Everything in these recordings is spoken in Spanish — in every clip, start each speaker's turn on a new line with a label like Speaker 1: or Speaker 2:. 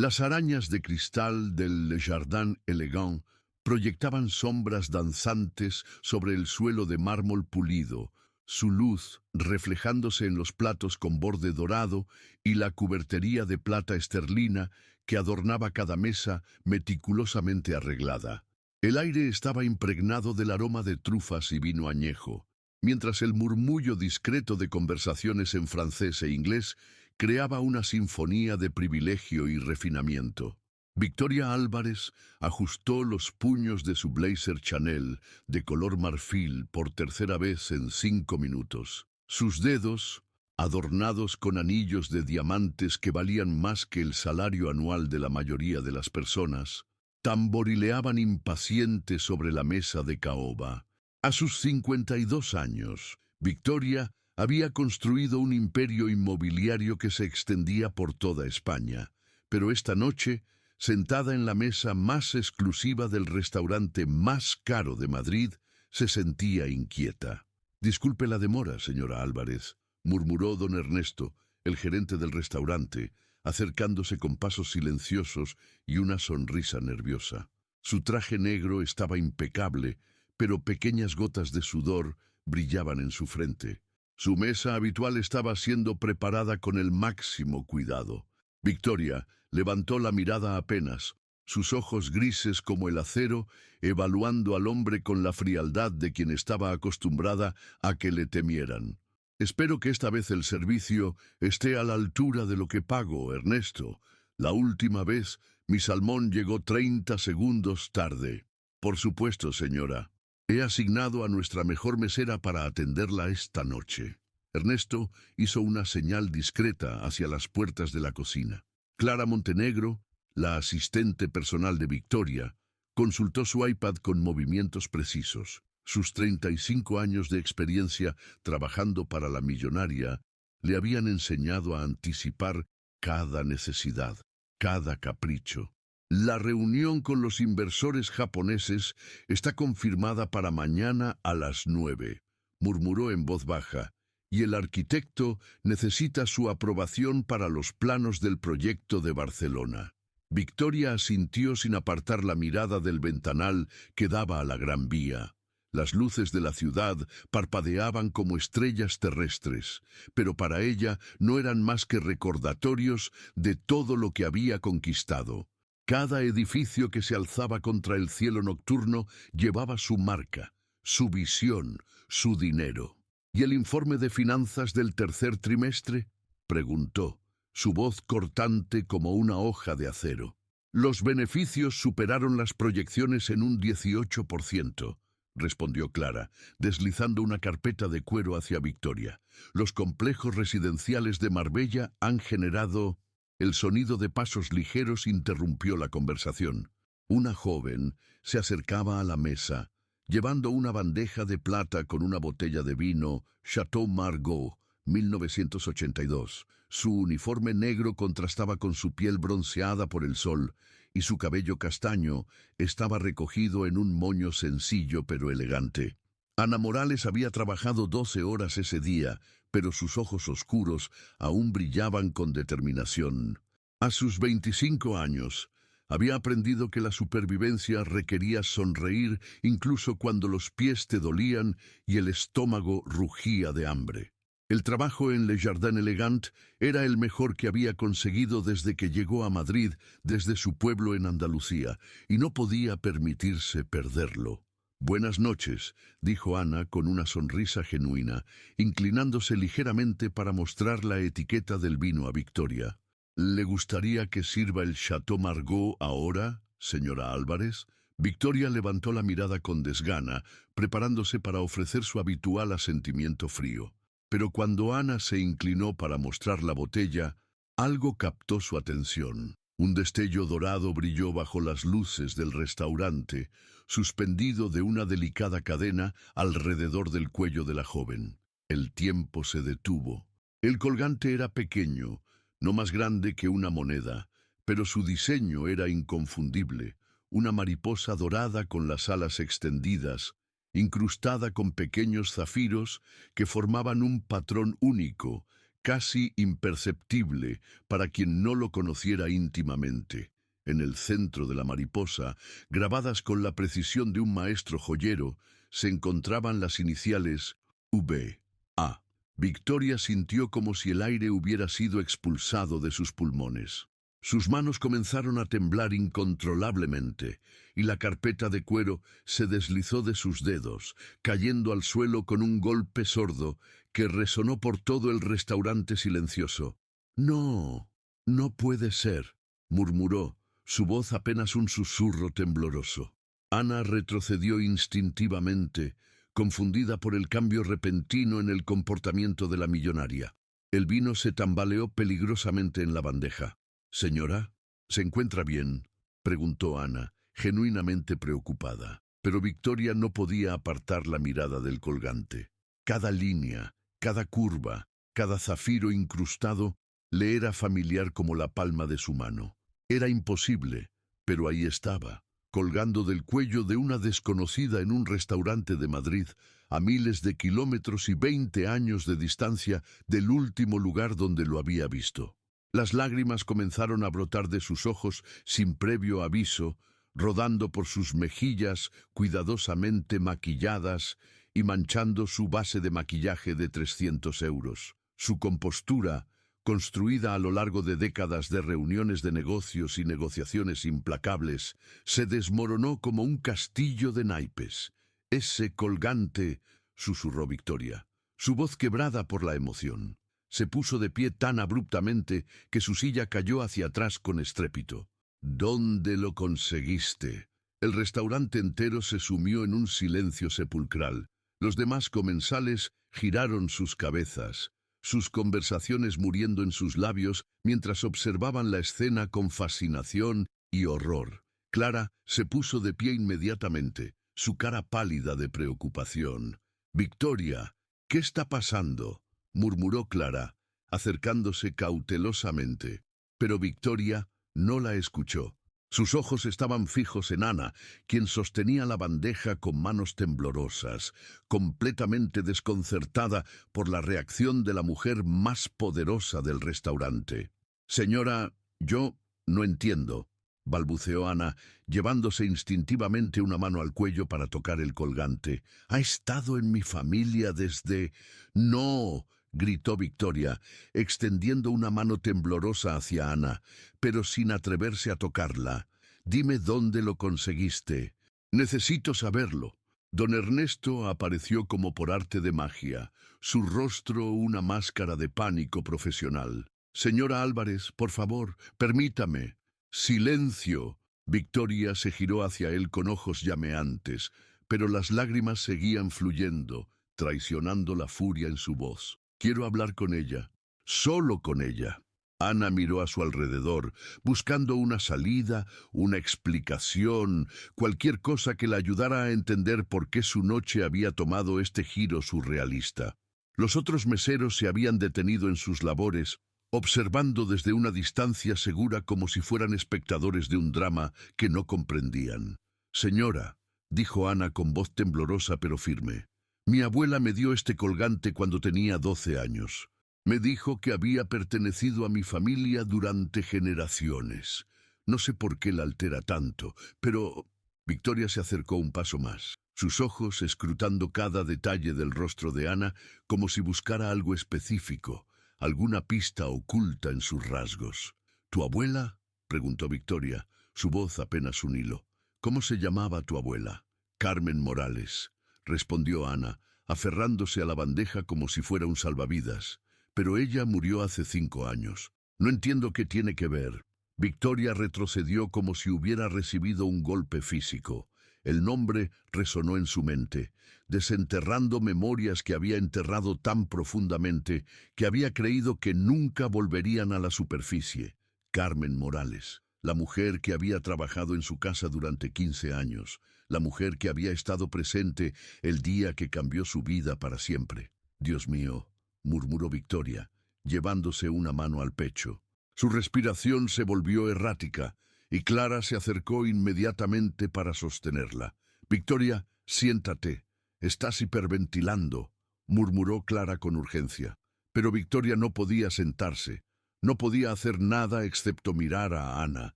Speaker 1: Las arañas de cristal del Le Jardin Elegant proyectaban sombras danzantes sobre el suelo de mármol pulido, su luz reflejándose en los platos con borde dorado y la cubertería de plata esterlina que adornaba cada mesa meticulosamente arreglada. El aire estaba impregnado del aroma de trufas y vino añejo, mientras el murmullo discreto de conversaciones en francés e inglés creaba una sinfonía de privilegio y refinamiento. Victoria Álvarez ajustó los puños de su blazer Chanel de color marfil por tercera vez en 5 minutos. Sus dedos, adornados con anillos de diamantes que valían más que el salario anual de la mayoría de las personas, tamborileaban impacientes sobre la mesa de caoba. A sus 52 años, Victoria había construido un imperio inmobiliario que se extendía por toda España, pero esta noche, sentada en la mesa más exclusiva del restaurante más caro de Madrid, se sentía inquieta. «Disculpe la demora, señora Álvarez», murmuró don Ernesto, el gerente del restaurante, acercándose con pasos silenciosos y una sonrisa nerviosa. Su traje negro estaba impecable, pero pequeñas gotas de sudor brillaban en su frente. Su mesa habitual estaba siendo preparada con el máximo cuidado. Victoria levantó la mirada apenas, sus ojos grises como el acero, evaluando al hombre con la frialdad de quien estaba acostumbrada a que le temieran. «Espero que esta vez el servicio esté a la altura de lo que pago, Ernesto. La última vez mi salmón llegó 30 segundos tarde». «Por supuesto, señora. He asignado a nuestra mejor mesera para atenderla esta noche». Ernesto hizo una señal discreta hacia las puertas de la cocina. Clara Montenegro, la asistente personal de Victoria, consultó su iPad con movimientos precisos. Sus 35 años de experiencia trabajando para la millonaria le habían enseñado a anticipar cada necesidad, cada capricho. «La reunión con los inversores japoneses está confirmada para mañana a las 9», murmuró en voz baja, «y el arquitecto necesita su aprobación para los planos del proyecto de Barcelona». Victoria asintió sin apartar la mirada del ventanal que daba a la Gran Vía. Las luces de la ciudad parpadeaban como estrellas terrestres, pero para ella no eran más que recordatorios de todo lo que había conquistado. Cada edificio que se alzaba contra el cielo nocturno llevaba su marca, su visión, su dinero. «¿Y el informe de finanzas del tercer trimestre?», preguntó, su voz cortante como una hoja de acero. «Los beneficios superaron las proyecciones en un 18%, respondió Clara, deslizando una carpeta de cuero hacia Victoria. «Los complejos residenciales de Marbella han generado...». El sonido de pasos ligeros interrumpió la conversación. Una joven se acercaba a la mesa, llevando una bandeja de plata con una botella de vino Chateau Margaux, 1982. Su uniforme negro contrastaba con su piel bronceada por el sol, y su cabello castaño estaba recogido en un moño sencillo pero elegante. Ana Morales había trabajado 12 horas ese día, pero sus ojos oscuros aún brillaban con determinación. A sus 25 años, había aprendido que la supervivencia requería sonreír incluso cuando los pies te dolían y el estómago rugía de hambre. El trabajo en Le Jardin Elegant era el mejor que había conseguido desde que llegó a Madrid desde su pueblo en Andalucía, y no podía permitirse perderlo. «Buenas noches», dijo Ana con una sonrisa genuina, inclinándose ligeramente para mostrar la etiqueta del vino a Victoria. «¿Le gustaría que sirva el Chateau Margaux ahora, señora Álvarez?» Victoria levantó la mirada con desgana, preparándose para ofrecer su habitual asentimiento frío. Pero cuando Ana se inclinó para mostrar la botella, algo captó su atención. Un destello dorado brilló bajo las luces del restaurante, suspendido de una delicada cadena alrededor del cuello de la joven. El tiempo se detuvo. El colgante era pequeño, no más grande que una moneda, pero su diseño era inconfundible. Una mariposa dorada con las alas extendidas, incrustada con pequeños zafiros que formaban un patrón único casi imperceptible para quien no lo conociera íntimamente. En el centro de la mariposa, grabadas con la precisión de un maestro joyero, se encontraban las iniciales V.A. Victoria sintió como si el aire hubiera sido expulsado de sus pulmones. Sus manos comenzaron a temblar incontrolablemente, y la carpeta de cuero se deslizó de sus dedos, cayendo al suelo con un golpe sordo que resonó por todo el restaurante silencioso. «No, no puede ser», murmuró, su voz apenas un susurro tembloroso. Ana retrocedió instintivamente, confundida por el cambio repentino en el comportamiento de la millonaria. El vino se tambaleó peligrosamente en la bandeja. «Señora, ¿se encuentra bien?», preguntó Ana, genuinamente preocupada. Pero Victoria no podía apartar la mirada del colgante. Cada línea, cada curva, cada zafiro incrustado le era familiar como la palma de su mano. Era imposible, pero ahí estaba, colgando del cuello de una desconocida en un restaurante de Madrid, a miles de kilómetros y 20 años de distancia del último lugar donde lo había visto. Las lágrimas comenzaron a brotar de sus ojos sin previo aviso, rodando por sus mejillas cuidadosamente maquilladas y manchando su base de maquillaje de 300 euros. Su compostura, construida a lo largo de décadas de reuniones de negocios y negociaciones implacables, se desmoronó como un castillo de naipes. «Ese colgante», susurró Victoria, su voz quebrada por la emoción. Se puso de pie tan abruptamente que su silla cayó hacia atrás con estrépito. «¿Dónde lo conseguiste?». El restaurante entero se sumió en un silencio sepulcral. Los demás comensales giraron sus cabezas, sus conversaciones muriendo en sus labios mientras observaban la escena con fascinación y horror. Clara se puso de pie inmediatamente, su cara pálida de preocupación. «Victoria, ¿qué está pasando?», murmuró Clara, acercándose cautelosamente. Pero Victoria no la escuchó. Sus ojos estaban fijos en Ana, quien sostenía la bandeja con manos temblorosas, completamente desconcertada por la reacción de la mujer más poderosa del restaurante. «Señora, yo no entiendo», balbuceó Ana, llevándose instintivamente una mano al cuello para tocar el colgante. «Ha estado en mi familia desde...». «No», gritó Victoria, extendiendo una mano temblorosa hacia Ana, pero sin atreverse a tocarla. «Dime dónde lo conseguiste. Necesito saberlo». Don Ernesto apareció como por arte de magia, su rostro una máscara de pánico profesional. «Señora Álvarez, por favor, permítame». «Silencio». Victoria se giró hacia él con ojos llameantes, pero las lágrimas seguían fluyendo, traicionando la furia en su voz. «Quiero hablar con ella, solo con ella». Ana miró a su alrededor, buscando una salida, una explicación, cualquier cosa que la ayudara a entender por qué su noche había tomado este giro surrealista. Los otros meseros se habían detenido en sus labores, observando desde una distancia segura como si fueran espectadores de un drama que no comprendían. «Señora», dijo Ana con voz temblorosa pero firme, «mi abuela me dio este colgante cuando tenía 12 años. Me dijo que había pertenecido a mi familia durante generaciones. No sé por qué la altera tanto, pero...». Victoria se acercó un paso más, sus ojos escrutando cada detalle del rostro de Ana como si buscara algo específico, alguna pista oculta en sus rasgos. «¿Tu abuela?», preguntó Victoria, su voz apenas un hilo. «¿Cómo se llamaba tu abuela?». «Carmen Morales», respondió Ana, aferrándose a la bandeja como si fuera un salvavidas. «Pero ella murió hace 5 años. No entiendo qué tiene que ver». Victoria retrocedió como si hubiera recibido un golpe físico. El nombre resonó en su mente, desenterrando memorias que había enterrado tan profundamente que había creído que nunca volverían a la superficie. Carmen Morales, la mujer que había trabajado en su casa durante 15 años, la mujer que había estado presente el día que cambió su vida para siempre. «Dios mío», murmuró Victoria, llevándose una mano al pecho. Su respiración se volvió errática, y Clara se acercó inmediatamente para sostenerla. «Victoria, siéntate. Estás hiperventilando», murmuró Clara con urgencia. Pero Victoria no podía sentarse. No podía hacer nada excepto mirar a Ana,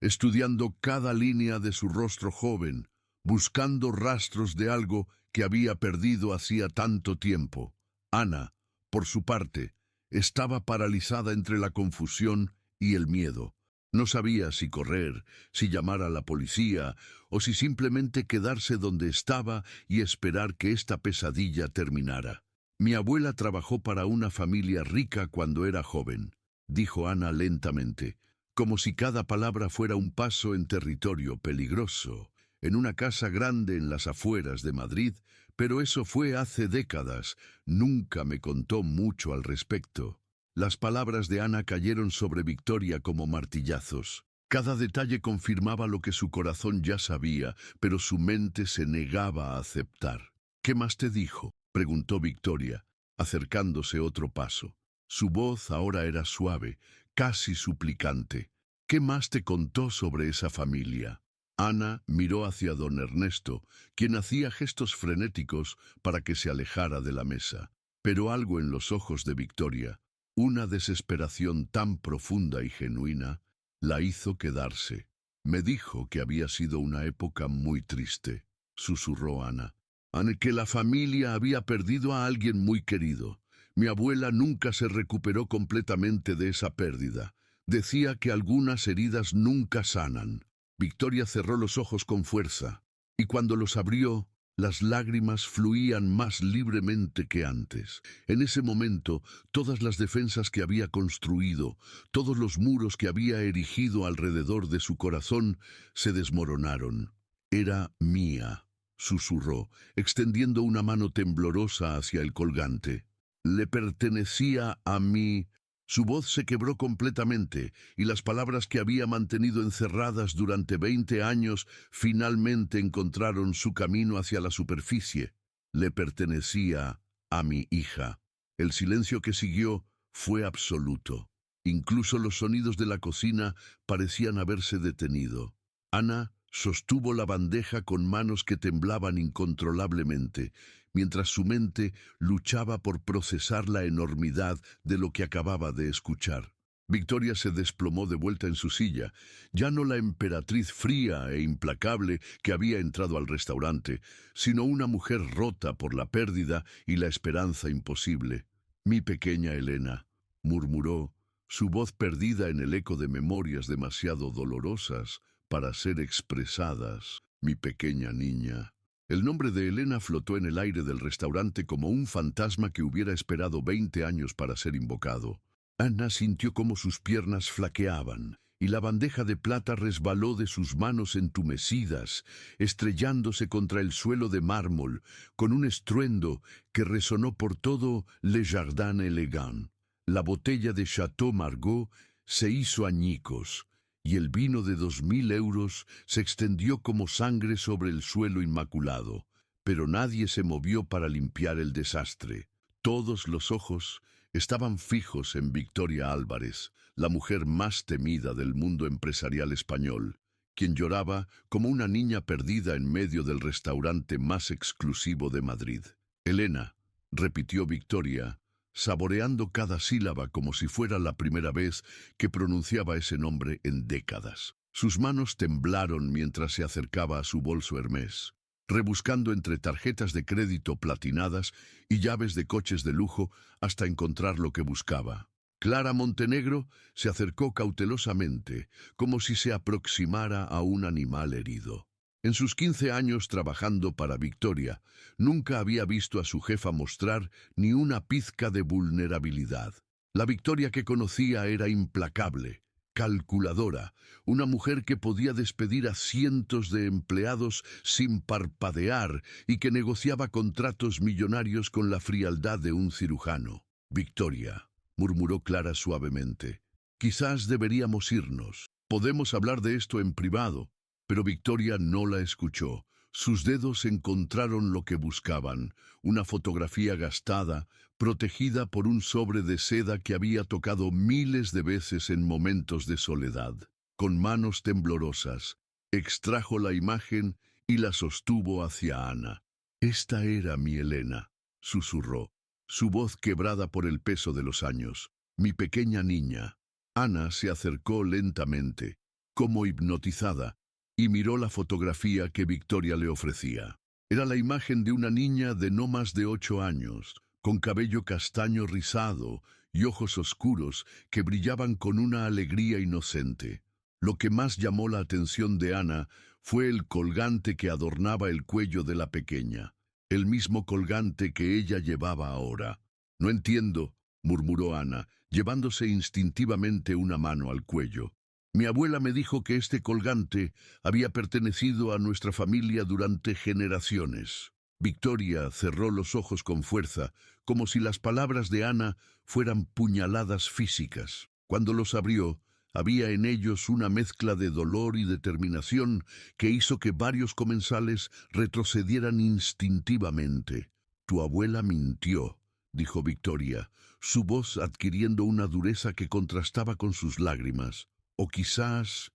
Speaker 1: estudiando cada línea de su rostro joven, buscando rastros de algo que había perdido hacía tanto tiempo. Ana, por su parte, estaba paralizada entre la confusión y el miedo. No sabía si correr, si llamar a la policía o si simplemente quedarse donde estaba y esperar que esta pesadilla terminara. Mi abuela trabajó para una familia rica cuando era joven, dijo Ana lentamente, como si cada palabra fuera un paso en territorio peligroso, en una casa grande en las afueras de Madrid, pero eso fue hace décadas. Nunca me contó mucho al respecto. Las palabras de Ana cayeron sobre Victoria como martillazos. Cada detalle confirmaba lo que su corazón ya sabía, pero su mente se negaba a aceptar. ¿Qué más te dijo?, preguntó Victoria, acercándose otro paso. Su voz ahora era suave, casi suplicante. ¿Qué más te contó sobre esa familia? Ana miró hacia don Ernesto, quien hacía gestos frenéticos para que se alejara de la mesa. Pero algo en los ojos de Victoria, una desesperación tan profunda y genuina, la hizo quedarse. Me dijo que había sido una época muy triste, susurró Ana, en que la familia había perdido a alguien muy querido. Mi abuela nunca se recuperó completamente de esa pérdida. Decía que algunas heridas nunca sanan. Victoria cerró los ojos con fuerza, y cuando los abrió, las lágrimas fluían más libremente que antes. En ese momento, todas las defensas que había construido, todos los muros que había erigido alrededor de su corazón, se desmoronaron. Era mía, susurró, extendiendo una mano temblorosa hacia el colgante. Le pertenecía a mí. Su voz se quebró completamente, y las palabras que había mantenido encerradas durante 20 años finalmente encontraron su camino hacia la superficie. Le pertenecía a mi hija. El silencio que siguió fue absoluto. Incluso los sonidos de la cocina parecían haberse detenido. Ana sostuvo la bandeja con manos que temblaban incontrolablemente, mientras su mente luchaba por procesar la enormidad de lo que acababa de escuchar. Victoria se desplomó de vuelta en su silla, ya no la emperatriz fría e implacable que había entrado al restaurante, sino una mujer rota por la pérdida y la esperanza imposible. «Mi pequeña Elena», murmuró, su voz perdida en el eco de memorias demasiado dolorosas para ser expresadas. «Mi pequeña niña». El nombre de Elena flotó en el aire del restaurante como un fantasma que hubiera esperado 20 años para ser invocado. Ana sintió como sus piernas flaqueaban, y la bandeja de plata resbaló de sus manos entumecidas, estrellándose contra el suelo de mármol, con un estruendo que resonó por todo Le Jardin Elegant. La botella de Chateau Margaux se hizo añicos, y el vino de 2000 euros se extendió como sangre sobre el suelo inmaculado. Pero nadie se movió para limpiar el desastre. Todos los ojos estaban fijos en Victoria Álvarez, la mujer más temida del mundo empresarial español, quien lloraba como una niña perdida en medio del restaurante más exclusivo de Madrid. «Elena», repitió Victoria, saboreando cada sílaba como si fuera la primera vez que pronunciaba ese nombre en décadas. Sus manos temblaron mientras se acercaba a su bolso Hermès, rebuscando entre tarjetas de crédito platinadas y llaves de coches de lujo hasta encontrar lo que buscaba. Clara Montenegro se acercó cautelosamente, como si se aproximara a un animal herido. En sus 15 años trabajando para Victoria, nunca había visto a su jefa mostrar ni una pizca de vulnerabilidad. La Victoria que conocía era implacable, calculadora, una mujer que podía despedir a cientos de empleados sin parpadear y que negociaba contratos millonarios con la frialdad de un cirujano. «Victoria», murmuró Clara suavemente, «quizás deberíamos irnos. Podemos hablar de esto en privado». Pero Victoria no la escuchó. Sus dedos encontraron lo que buscaban, una fotografía gastada, protegida por un sobre de seda que había tocado miles de veces en momentos de soledad. Con manos temblorosas, extrajo la imagen y la sostuvo hacia Ana. «Esta era mi Elena», susurró. su voz quebrada por el peso de los años. Mi pequeña niña. Ana se acercó lentamente, como hipnotizada, y miró la fotografía que Victoria le ofrecía. Era la imagen de una niña de no más de 8 años, con cabello castaño rizado y ojos oscuros que brillaban con una alegría inocente. Lo que más llamó la atención de Ana fue el colgante que adornaba el cuello de la pequeña, el mismo colgante que ella llevaba ahora. «No entiendo», murmuró Ana, llevándose instintivamente una mano al cuello. «Mi abuela me dijo que este colgante había pertenecido a nuestra familia durante generaciones». Victoria cerró los ojos con fuerza, como si las palabras de Ana fueran puñaladas físicas. Cuando los abrió, había en ellos una mezcla de dolor y determinación que hizo que varios comensales retrocedieran instintivamente. «Tu abuela mintió», dijo Victoria, su voz adquiriendo una dureza que contrastaba con sus lágrimas. «O quizás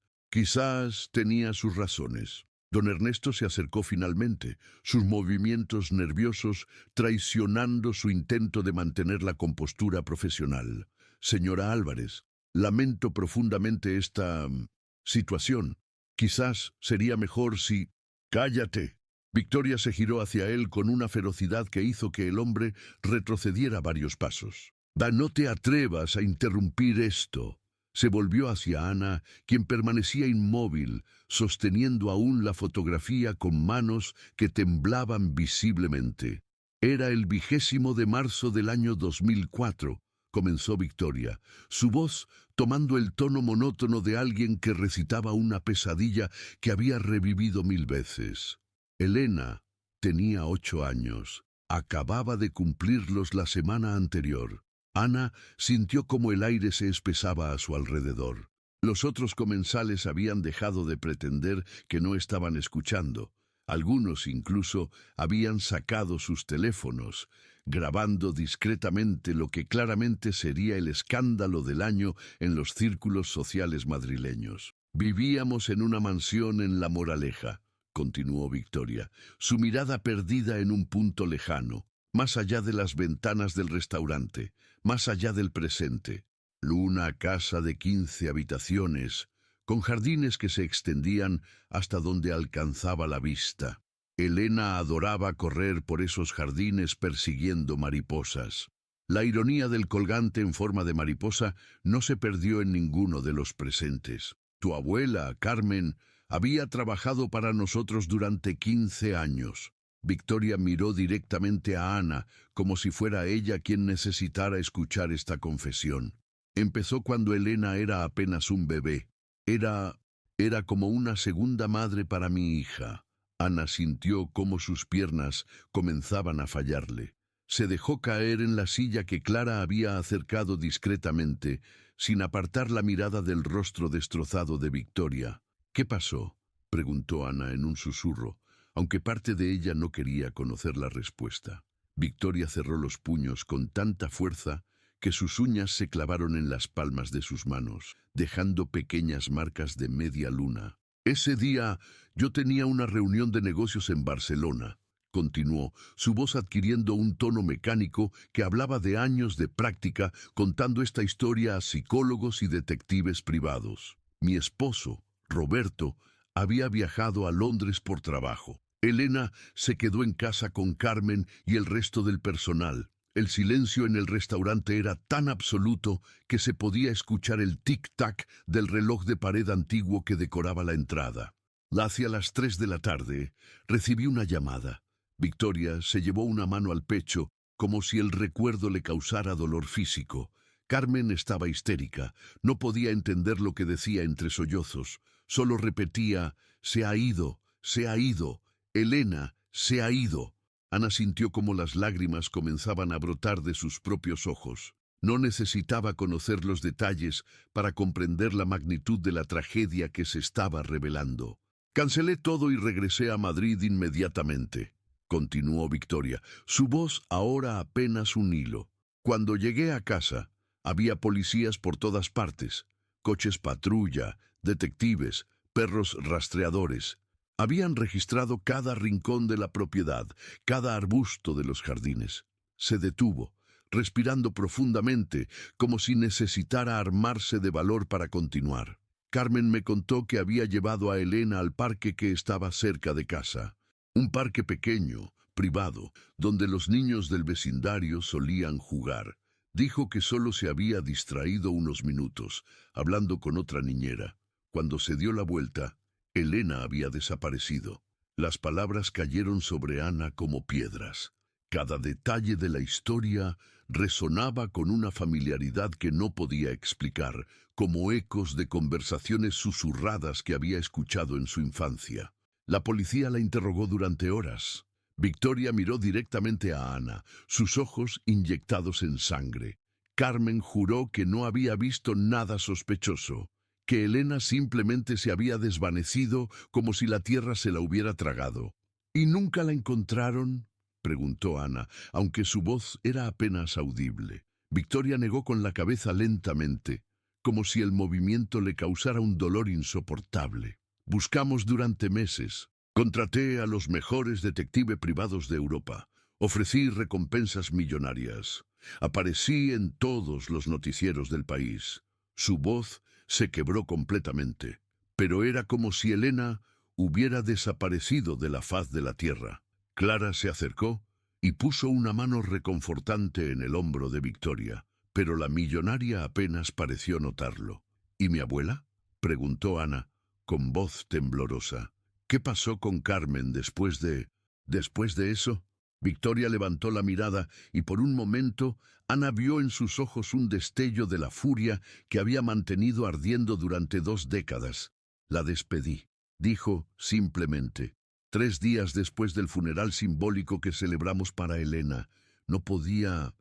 Speaker 1: tenía sus razones». Don Ernesto se acercó finalmente, sus movimientos nerviosos traicionando su intento de mantener la compostura profesional. «Señora Álvarez, lamento profundamente esta situación. Quizás sería mejor si...» «Cállate». Victoria se giró hacia él con una ferocidad que hizo que el hombre retrocediera varios pasos. «No te atrevas a interrumpir esto». Se volvió hacia Ana, quien permanecía inmóvil, sosteniendo aún la fotografía con manos que temblaban visiblemente. «Era el 20 de marzo del año 2004», comenzó Victoria, su voz tomando el tono monótono de alguien que recitaba una pesadilla que había revivido 1000 veces. Elena tenía 8 años. Acababa de cumplirlos la semana anterior. Ana sintió como el aire se espesaba a su alrededor. Los otros comensales habían dejado de pretender que no estaban escuchando. Algunos incluso habían sacado sus teléfonos, grabando discretamente lo que claramente sería el escándalo del año en los círculos sociales madrileños. «Vivíamos en una mansión en La Moraleja», continuó Victoria, su mirada perdida en un punto lejano, más allá de las ventanas del restaurante, más allá del presente. Una casa de 15 habitaciones, con jardines que se extendían hasta donde alcanzaba la vista. Elena adoraba correr por esos jardines persiguiendo mariposas. La ironía del colgante en forma de mariposa no se perdió en ninguno de los presentes. «Tu abuela, Carmen, había trabajado para nosotros durante 15 años». Victoria miró directamente a Ana, como si fuera ella quien necesitara escuchar esta confesión. «Empezó cuando Elena era apenas un bebé. Era como una segunda madre para mi hija». Ana sintió cómo sus piernas comenzaban a fallarle. Se dejó caer en la silla que Clara había acercado discretamente, sin apartar la mirada del rostro destrozado de Victoria. «¿Qué pasó?», preguntó Ana en un susurro, aunque parte de ella no quería conocer la respuesta. Victoria cerró los puños con tanta fuerza que sus uñas se clavaron en las palmas de sus manos, dejando pequeñas marcas de media luna. «Ese día yo tenía una reunión de negocios en Barcelona», continuó, su voz adquiriendo un tono mecánico que hablaba de años de práctica contando esta historia a psicólogos y detectives privados. «Mi esposo, Roberto, había viajado a Londres por trabajo. Elena se quedó en casa con Carmen y el resto del personal. El silencio en el restaurante era tan absoluto que se podía escuchar el tic-tac del reloj de pared antiguo que decoraba la entrada. Hacia las 3 de la tarde recibí una llamada. Victoria se llevó una mano al pecho, como si el recuerdo le causara dolor físico. Carmen estaba histérica, no podía entender lo que decía entre sollozos. Solo repetía: «Se ha ido, se ha ido, Elena, se ha ido». Ana sintió como las lágrimas comenzaban a brotar de sus propios ojos. No necesitaba conocer los detalles para comprender la magnitud de la tragedia que se estaba revelando. «Cancelé todo y regresé a Madrid inmediatamente», continuó Victoria, su voz ahora apenas un hilo. «Cuando llegué a casa, había policías por todas partes, coches patrulla, detectives, perros rastreadores. Habían registrado cada rincón de la propiedad, cada arbusto de los jardines. Se detuvo, respirando profundamente, como si necesitara armarse de valor para continuar. Carmen me contó que había llevado a Elena al parque que estaba cerca de casa. Un parque pequeño, privado, donde los niños del vecindario solían jugar. Dijo que solo se había distraído unos minutos, hablando con otra niñera. Cuando se dio la vuelta, Elena había desaparecido. Las palabras cayeron sobre Ana como piedras. Cada detalle de la historia resonaba con una familiaridad que no podía explicar, como ecos de conversaciones susurradas que había escuchado en su infancia. La policía la interrogó durante horas. Victoria miró directamente a Ana, sus ojos inyectados en sangre. Carmen juró que no había visto nada sospechoso, que Elena simplemente se había desvanecido como si la tierra se la hubiera tragado. ¿Y nunca la encontraron?, preguntó Ana, aunque su voz era apenas audible. Victoria negó con la cabeza lentamente, como si el movimiento le causara un dolor insoportable. Buscamos durante meses. Contraté a los mejores detectives privados de Europa. Ofrecí recompensas millonarias. Aparecí en todos los noticieros del país. Su voz se quebró completamente, pero era como si Elena hubiera desaparecido de la faz de la tierra. Clara se acercó y puso una mano reconfortante en el hombro de Victoria, pero la millonaria apenas pareció notarlo. ¿Y mi abuela?, preguntó Ana, con voz temblorosa. ¿Qué pasó con Carmen después de eso? Victoria levantó la mirada y por un momento Ana vio en sus ojos un destello de la furia que había mantenido ardiendo durante 2 décadas. La despedí, dijo simplemente. 3 días después del funeral simbólico que celebramos para Elena, no podía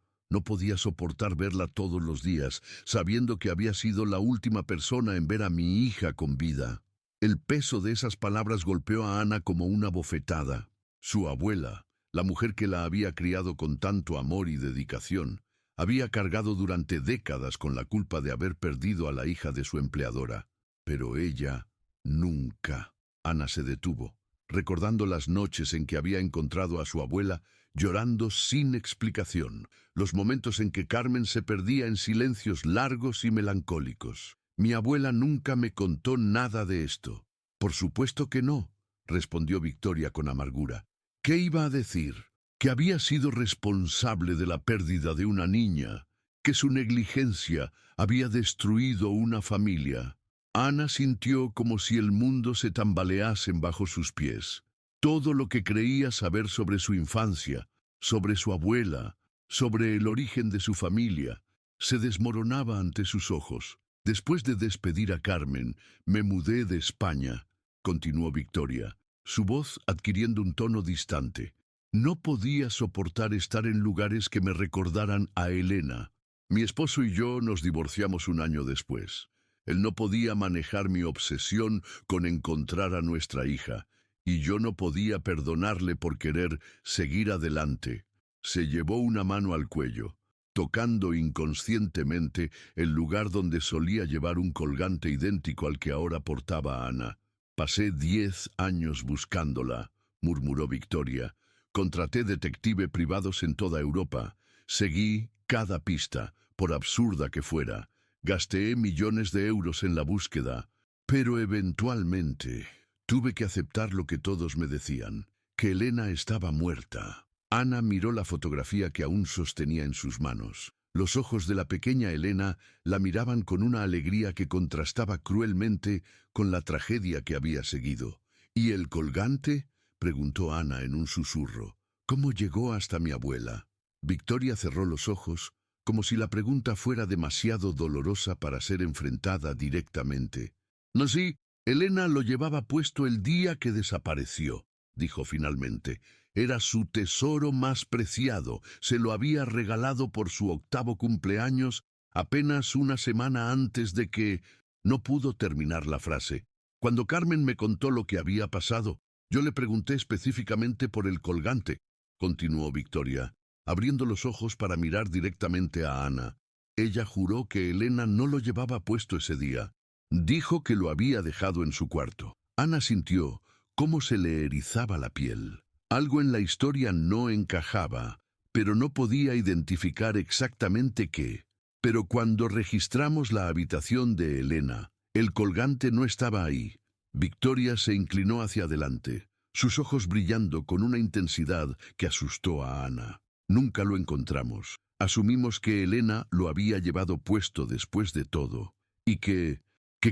Speaker 1: soportar verla todos los días, sabiendo que había sido la última persona en ver a mi hija con vida. El peso de esas palabras golpeó a Ana como una bofetada. Su abuela, la mujer que la había criado con tanto amor y dedicación, había cargado durante décadas con la culpa de haber perdido a la hija de su empleadora. Pero ella nunca. Ana se detuvo, recordando las noches en que había encontrado a su abuela llorando sin explicación, los momentos en que Carmen se perdía en silencios largos y melancólicos. Mi abuela nunca me contó nada de esto. Por supuesto que no, respondió Victoria con amargura. ¿Qué iba a decir? Que había sido responsable de la pérdida de una niña, que su negligencia había destruido una familia. Ana sintió como si el mundo se tambalease bajo sus pies. Todo lo que creía saber sobre su infancia, sobre su abuela, sobre el origen de su familia, se desmoronaba ante sus ojos. Después de despedir a Carmen, me mudé de España, continuó Victoria, su voz adquiriendo un tono distante. No podía soportar estar en lugares que me recordaran a Elena. Mi esposo y yo nos divorciamos un año después. Él no podía manejar mi obsesión con encontrar a nuestra hija, y yo no podía perdonarle por querer seguir adelante. Se llevó una mano al cuello, tocando inconscientemente el lugar donde solía llevar un colgante idéntico al que ahora portaba Ana. Pasé 10 años buscándola, murmuró Victoria. Contraté detectives privados en toda Europa. Seguí cada pista, por absurda que fuera. Gasté millones de euros en la búsqueda, pero eventualmente tuve que aceptar lo que todos me decían, que Elena estaba muerta. Ana miró la fotografía que aún sostenía en sus manos. Los ojos de la pequeña Elena la miraban con una alegría que contrastaba cruelmente con la tragedia que había seguido. ¿Y el colgante?, preguntó Ana en un susurro. ¿Cómo llegó hasta mi abuela? Victoria cerró los ojos, como si la pregunta fuera demasiado dolorosa para ser enfrentada directamente. No, sí, Elena lo llevaba puesto el día que desapareció, dijo finalmente. Era su tesoro más preciado. Se lo había regalado por su 8º cumpleaños, apenas una semana antes de que... No pudo terminar la frase. Cuando Carmen me contó lo que había pasado, yo le pregunté específicamente por el colgante, continuó Victoria, abriendo los ojos para mirar directamente a Ana. Ella juró que Elena no lo llevaba puesto ese día. Dijo que lo había dejado en su cuarto. Ana sintió cómo se le erizaba la piel. Algo en la historia no encajaba, pero no podía identificar exactamente qué. Pero cuando registramos la habitación de Elena, el colgante no estaba ahí. Victoria se inclinó hacia adelante, sus ojos brillando con una intensidad que asustó a Ana. Nunca lo encontramos. Asumimos que Elena lo había llevado puesto después de todo, y que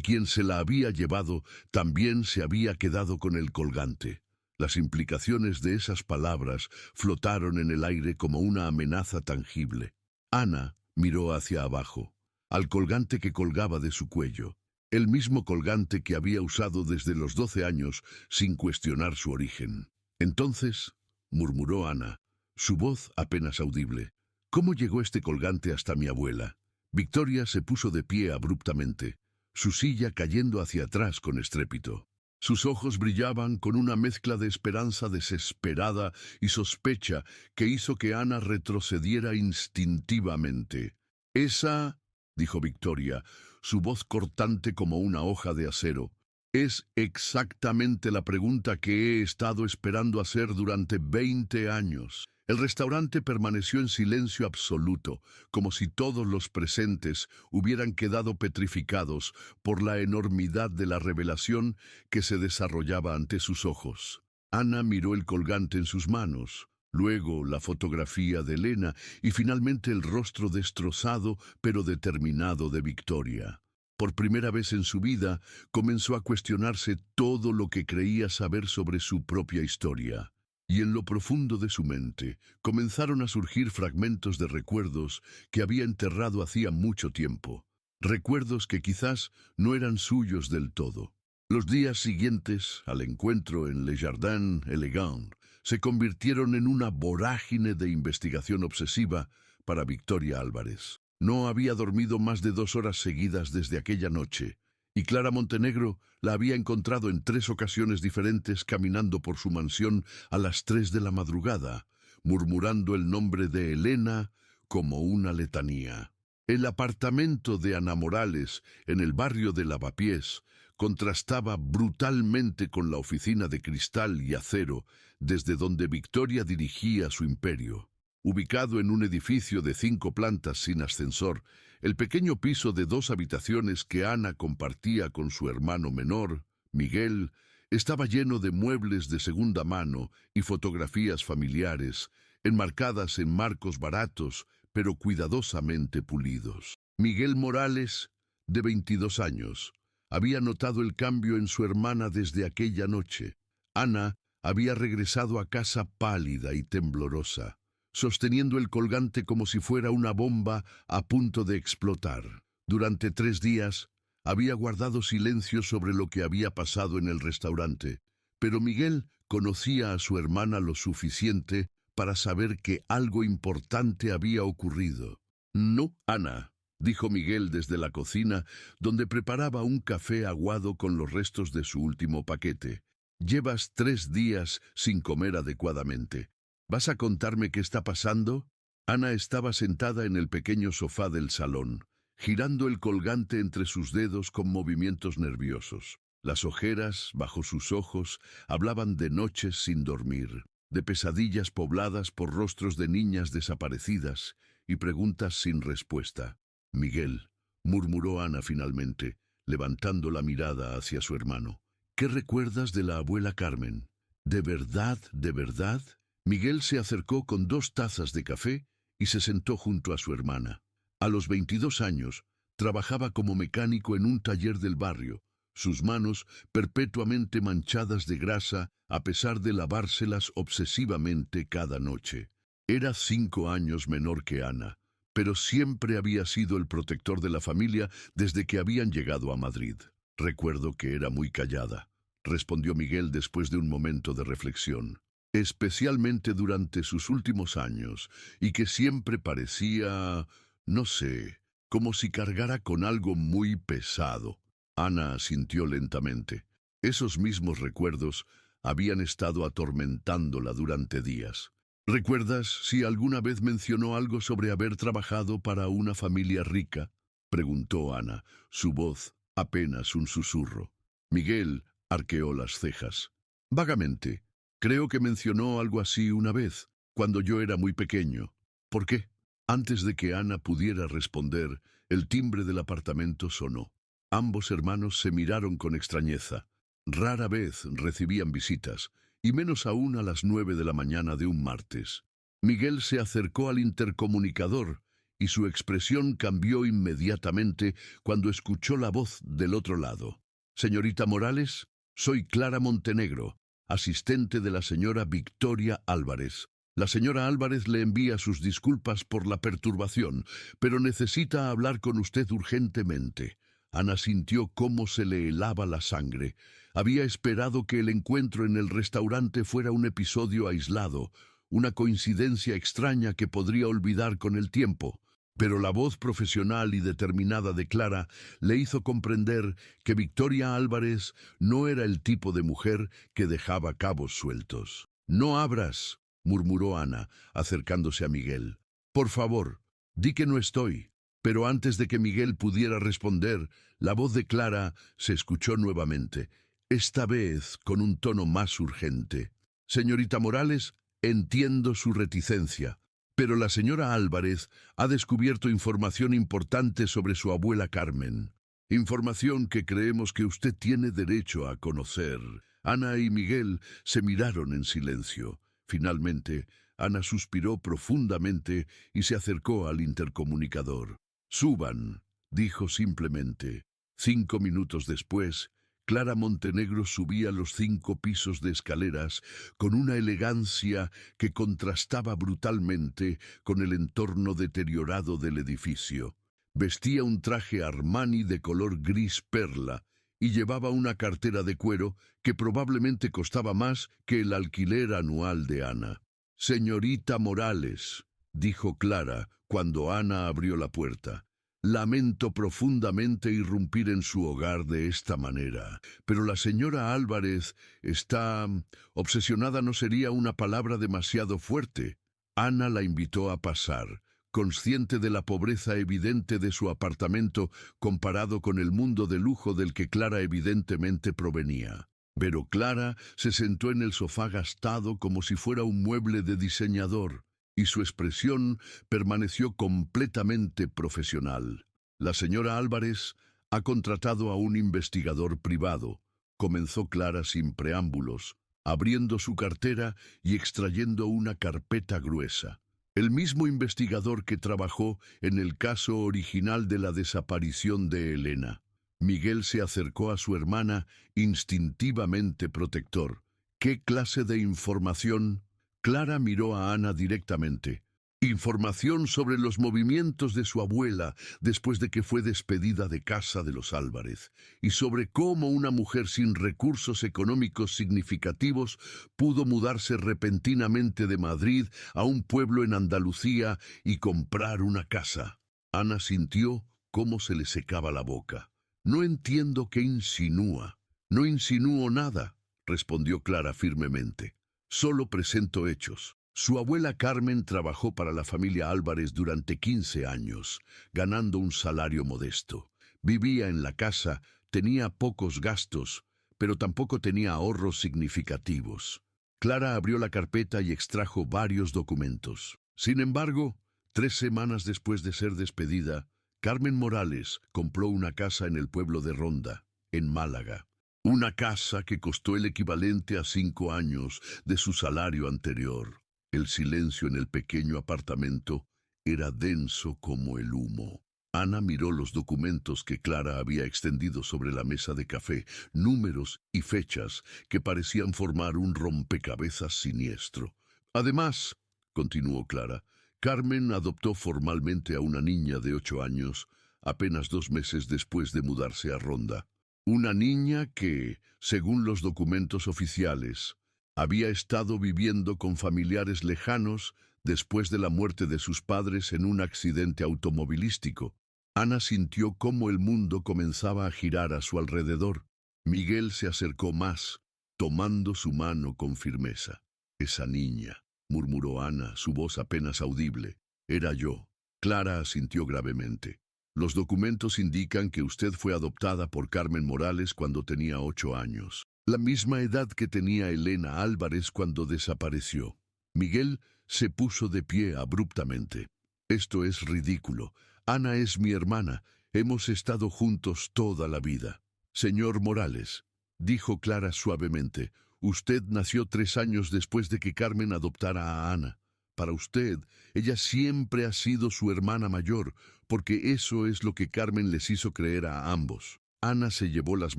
Speaker 1: quien se la había llevado también se había quedado con el colgante. Las implicaciones de esas palabras flotaron en el aire como una amenaza tangible. Ana miró hacia abajo, al colgante que colgaba de su cuello, el mismo colgante que había usado desde los 12 años sin cuestionar su origen. Entonces, murmuró Ana, su voz apenas audible, ¿cómo llegó este colgante hasta mi abuela? Victoria se puso de pie abruptamente, su silla cayendo hacia atrás con estrépito. Sus ojos brillaban con una mezcla de esperanza desesperada y sospecha que hizo que Ana retrocediera instintivamente. «Esa», dijo Victoria, su voz cortante como una hoja de acero, «es exactamente la pregunta que he estado esperando hacer durante 20 años». El restaurante permaneció en silencio absoluto, como si todos los presentes hubieran quedado petrificados por la enormidad de la revelación que se desarrollaba ante sus ojos. Ana miró el colgante en sus manos, luego la fotografía de Elena y finalmente el rostro destrozado pero determinado de Victoria. Por primera vez en su vida comenzó a cuestionarse todo lo que creía saber sobre su propia historia. Y en lo profundo de su mente comenzaron a surgir fragmentos de recuerdos que había enterrado hacía mucho tiempo, recuerdos que quizás no eran suyos del todo. Los días siguientes al encuentro en Le Jardin Elegant se convirtieron en una vorágine de investigación obsesiva para Victoria Álvarez. No había dormido más de 2 horas seguidas desde aquella noche, y Clara Montenegro la había encontrado en 3 ocasiones diferentes caminando por su mansión a las 3 de la madrugada, murmurando el nombre de Elena como una letanía. El apartamento de Ana Morales, en el barrio de Lavapiés, contrastaba brutalmente con la oficina de cristal y acero desde donde Victoria dirigía su imperio. Ubicado en un edificio de 5 plantas sin ascensor, el pequeño piso de 2 habitaciones que Ana compartía con su hermano menor, Miguel, estaba lleno de muebles de segunda mano y fotografías familiares, enmarcadas en marcos baratos, pero cuidadosamente pulidos. Miguel Morales, de 22 años, había notado el cambio en su hermana desde aquella noche. Ana había regresado a casa pálida y temblorosa, sosteniendo el colgante como si fuera una bomba a punto de explotar. Durante 3 días había guardado silencio sobre lo que había pasado en el restaurante, pero Miguel conocía a su hermana lo suficiente para saber que algo importante había ocurrido. «No, Ana», dijo Miguel desde la cocina, donde preparaba un café aguado con los restos de su último paquete. «Llevas 3 días sin comer adecuadamente. ¿Vas a contarme qué está pasando?» Ana estaba sentada en el pequeño sofá del salón, girando el colgante entre sus dedos con movimientos nerviosos. Las ojeras, bajo sus ojos, hablaban de noches sin dormir, de pesadillas pobladas por rostros de niñas desaparecidas y preguntas sin respuesta. «Miguel», murmuró Ana finalmente, levantando la mirada hacia su hermano, «¿qué recuerdas de la abuela Carmen? ¿De verdad, de verdad?» Miguel se acercó con 2 tazas de café y se sentó junto a su hermana. A los 22 años, trabajaba como mecánico en un taller del barrio, sus manos perpetuamente manchadas de grasa a pesar de lavárselas obsesivamente cada noche. Era 5 años menor que Ana, pero siempre había sido el protector de la familia desde que habían llegado a Madrid. «Recuerdo que era muy callada», respondió Miguel después de un momento de reflexión, «especialmente durante sus últimos años, y que siempre parecía, no sé, como si cargara con algo muy pesado». Ana asintió lentamente. Esos mismos recuerdos habían estado atormentándola durante días. «¿Recuerdas si alguna vez mencionó algo sobre haber trabajado para una familia rica?», preguntó Ana, su voz apenas un susurro. Miguel arqueó las cejas. «Vagamente. Creo que mencionó algo así una vez. cuando yo era muy pequeño. ¿Por qué? Antes de que Ana pudiera responder, el timbre del apartamento sonó. Ambos hermanos se miraron con extrañeza. Rara vez recibían visitas, y menos aún a las 9 de la mañana de un martes. Miguel se acercó al intercomunicador, y su expresión cambió inmediatamente cuando escuchó la voz del otro lado. «Señorita Morales, soy Clara Montenegro, asistente de la señora Victoria Álvarez. La señora Álvarez le envía sus disculpas por la perturbación, pero necesita hablar con usted urgentemente». Ana sintió cómo se le helaba la sangre. Había esperado que el encuentro en el restaurante fuera un episodio aislado, una coincidencia extraña que podría olvidar con el tiempo. Pero la voz profesional y determinada de Clara le hizo comprender que Victoria Álvarez no era el tipo de mujer que dejaba cabos sueltos. «No abras», murmuró Ana, acercándose a Miguel. «Por favor, di que no estoy». Pero antes de que Miguel pudiera responder, la voz de Clara se escuchó nuevamente, esta vez con un tono más urgente. «Señorita Morales, entiendo su reticencia, pero la señora Álvarez ha descubierto información importante sobre su abuela Carmen. Información que creemos que usted tiene derecho a conocer». Ana y Miguel se miraron en silencio. Finalmente, Ana suspiró profundamente y se acercó al intercomunicador. «Suban», dijo simplemente. 5 minutos después, Clara Montenegro subía los 5 pisos de escaleras con una elegancia que contrastaba brutalmente con el entorno deteriorado del edificio. Vestía un traje Armani de color gris perla y llevaba una cartera de cuero que probablemente costaba más que el alquiler anual de Ana. «Señorita Morales», dijo Clara cuando Ana abrió la puerta. «Lamento profundamente irrumpir en su hogar de esta manera, pero la señora Álvarez está obsesionada, no sería una palabra demasiado fuerte». Ana la invitó a pasar, consciente de la pobreza evidente de su apartamento comparado con el mundo de lujo del que Clara evidentemente provenía. Pero Clara se sentó en el sofá gastado como si fuera un mueble de diseñador, y su expresión permaneció completamente profesional. «La señora Álvarez ha contratado a un investigador privado», comenzó Clara sin preámbulos, abriendo su cartera y extrayendo una carpeta gruesa. «El mismo investigador que trabajó en el caso original de la desaparición de Elena». Miguel se acercó a su hermana, instintivamente protector. «¿Qué clase de información?» Clara miró a Ana directamente. «Información sobre los movimientos de su abuela después de que fue despedida de casa de los Álvarez, y sobre cómo una mujer sin recursos económicos significativos pudo mudarse repentinamente de Madrid a un pueblo en Andalucía y comprar una casa». Ana sintió cómo se le secaba la boca. «No entiendo qué insinúa». «No insinúo nada», respondió Clara firmemente. «Solo presento hechos. Su abuela Carmen trabajó para la familia Álvarez durante 15 años, ganando un salario modesto. Vivía en la casa, tenía pocos gastos, pero tampoco tenía ahorros significativos». Clara abrió la carpeta y extrajo varios documentos. Sin embargo, 3 semanas después de ser despedida, Carmen Morales compró una casa en el pueblo de Ronda, en Málaga. Una casa que costó el equivalente a 5 años de su salario anterior. El silencio en el pequeño apartamento era denso como el humo. Ana miró los documentos que Clara había extendido sobre la mesa de café, números y fechas que parecían formar un rompecabezas siniestro. «Además», continuó Clara, «Carmen adoptó formalmente a una niña de 8 años, apenas 2 meses después de mudarse a Ronda. Una niña que, según los documentos oficiales, había estado viviendo con familiares lejanos después de la muerte de sus padres en un accidente automovilístico». Ana sintió cómo el mundo comenzaba a girar a su alrededor. Miguel se acercó más, tomando su mano con firmeza. «Esa niña», murmuró Ana, su voz apenas audible. «Era yo». Clara asintió gravemente. «Los documentos indican que usted fue adoptada por Carmen Morales cuando tenía 8 años. La misma edad que tenía Elena Álvarez cuando desapareció». Miguel Se puso de pie abruptamente. Esto es ridículo. Ana es mi hermana. Hemos estado juntos toda la vida. Señor Morales, dijo Clara suavemente, usted nació 3 años después de que Carmen adoptara a Ana. Para usted, ella siempre ha sido su hermana mayor, porque eso es lo que Carmen les hizo creer a ambos. Ana se llevó las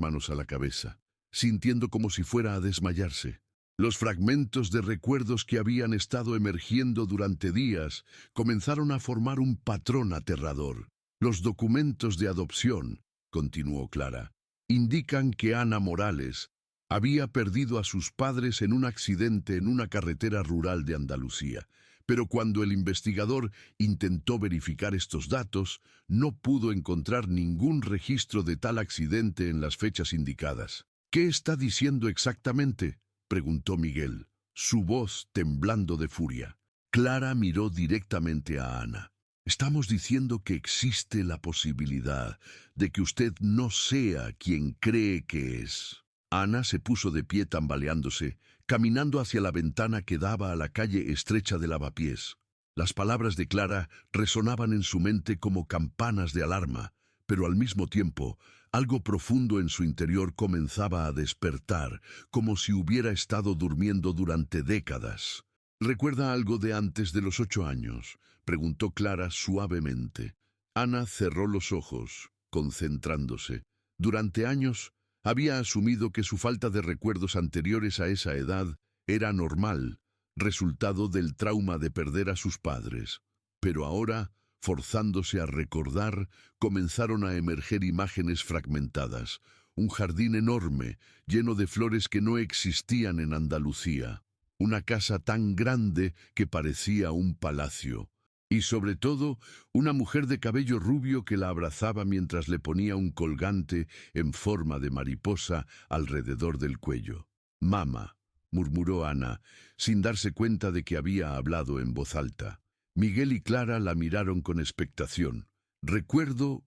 Speaker 1: manos a la cabeza, sintiendo como si fuera a desmayarse. Los fragmentos de recuerdos que habían estado emergiendo durante días comenzaron a formar un patrón aterrador. Los documentos de adopción, continuó Clara, indican que Ana Morales había perdido a sus padres en un accidente en una carretera rural de Andalucía. Pero cuando el investigador intentó verificar estos datos, no pudo encontrar ningún registro de tal accidente en las fechas indicadas. ¿Qué está diciendo exactamente?, preguntó Miguel, su voz temblando de furia. Clara miró directamente a Ana. Estamos diciendo que existe la posibilidad de que usted no sea quien cree que es. Ana se puso de pie tambaleándose, caminando hacia la ventana que daba a la calle estrecha de Lavapiés. Las palabras de Clara resonaban en su mente como campanas de alarma, pero al mismo tiempo, algo profundo en su interior comenzaba a despertar, como si hubiera estado durmiendo durante décadas. ¿Recuerda algo de antes de los 8 años?, preguntó Clara suavemente. Ana cerró los ojos, concentrándose. Durante años, había asumido que su falta de recuerdos anteriores a esa edad era normal, resultado del trauma de perder a sus padres. Pero ahora, forzándose a recordar, comenzaron a emerger imágenes fragmentadas. Un jardín enorme, lleno de flores que no existían en Andalucía. Una casa tan grande que parecía un palacio. Y sobre todo, una mujer de cabello rubio que la abrazaba mientras le ponía un colgante en forma de mariposa alrededor del cuello. «Mamá», murmuró Ana, sin darse cuenta de que había hablado en voz alta. Miguel y Clara la miraron con expectación. Recuerdo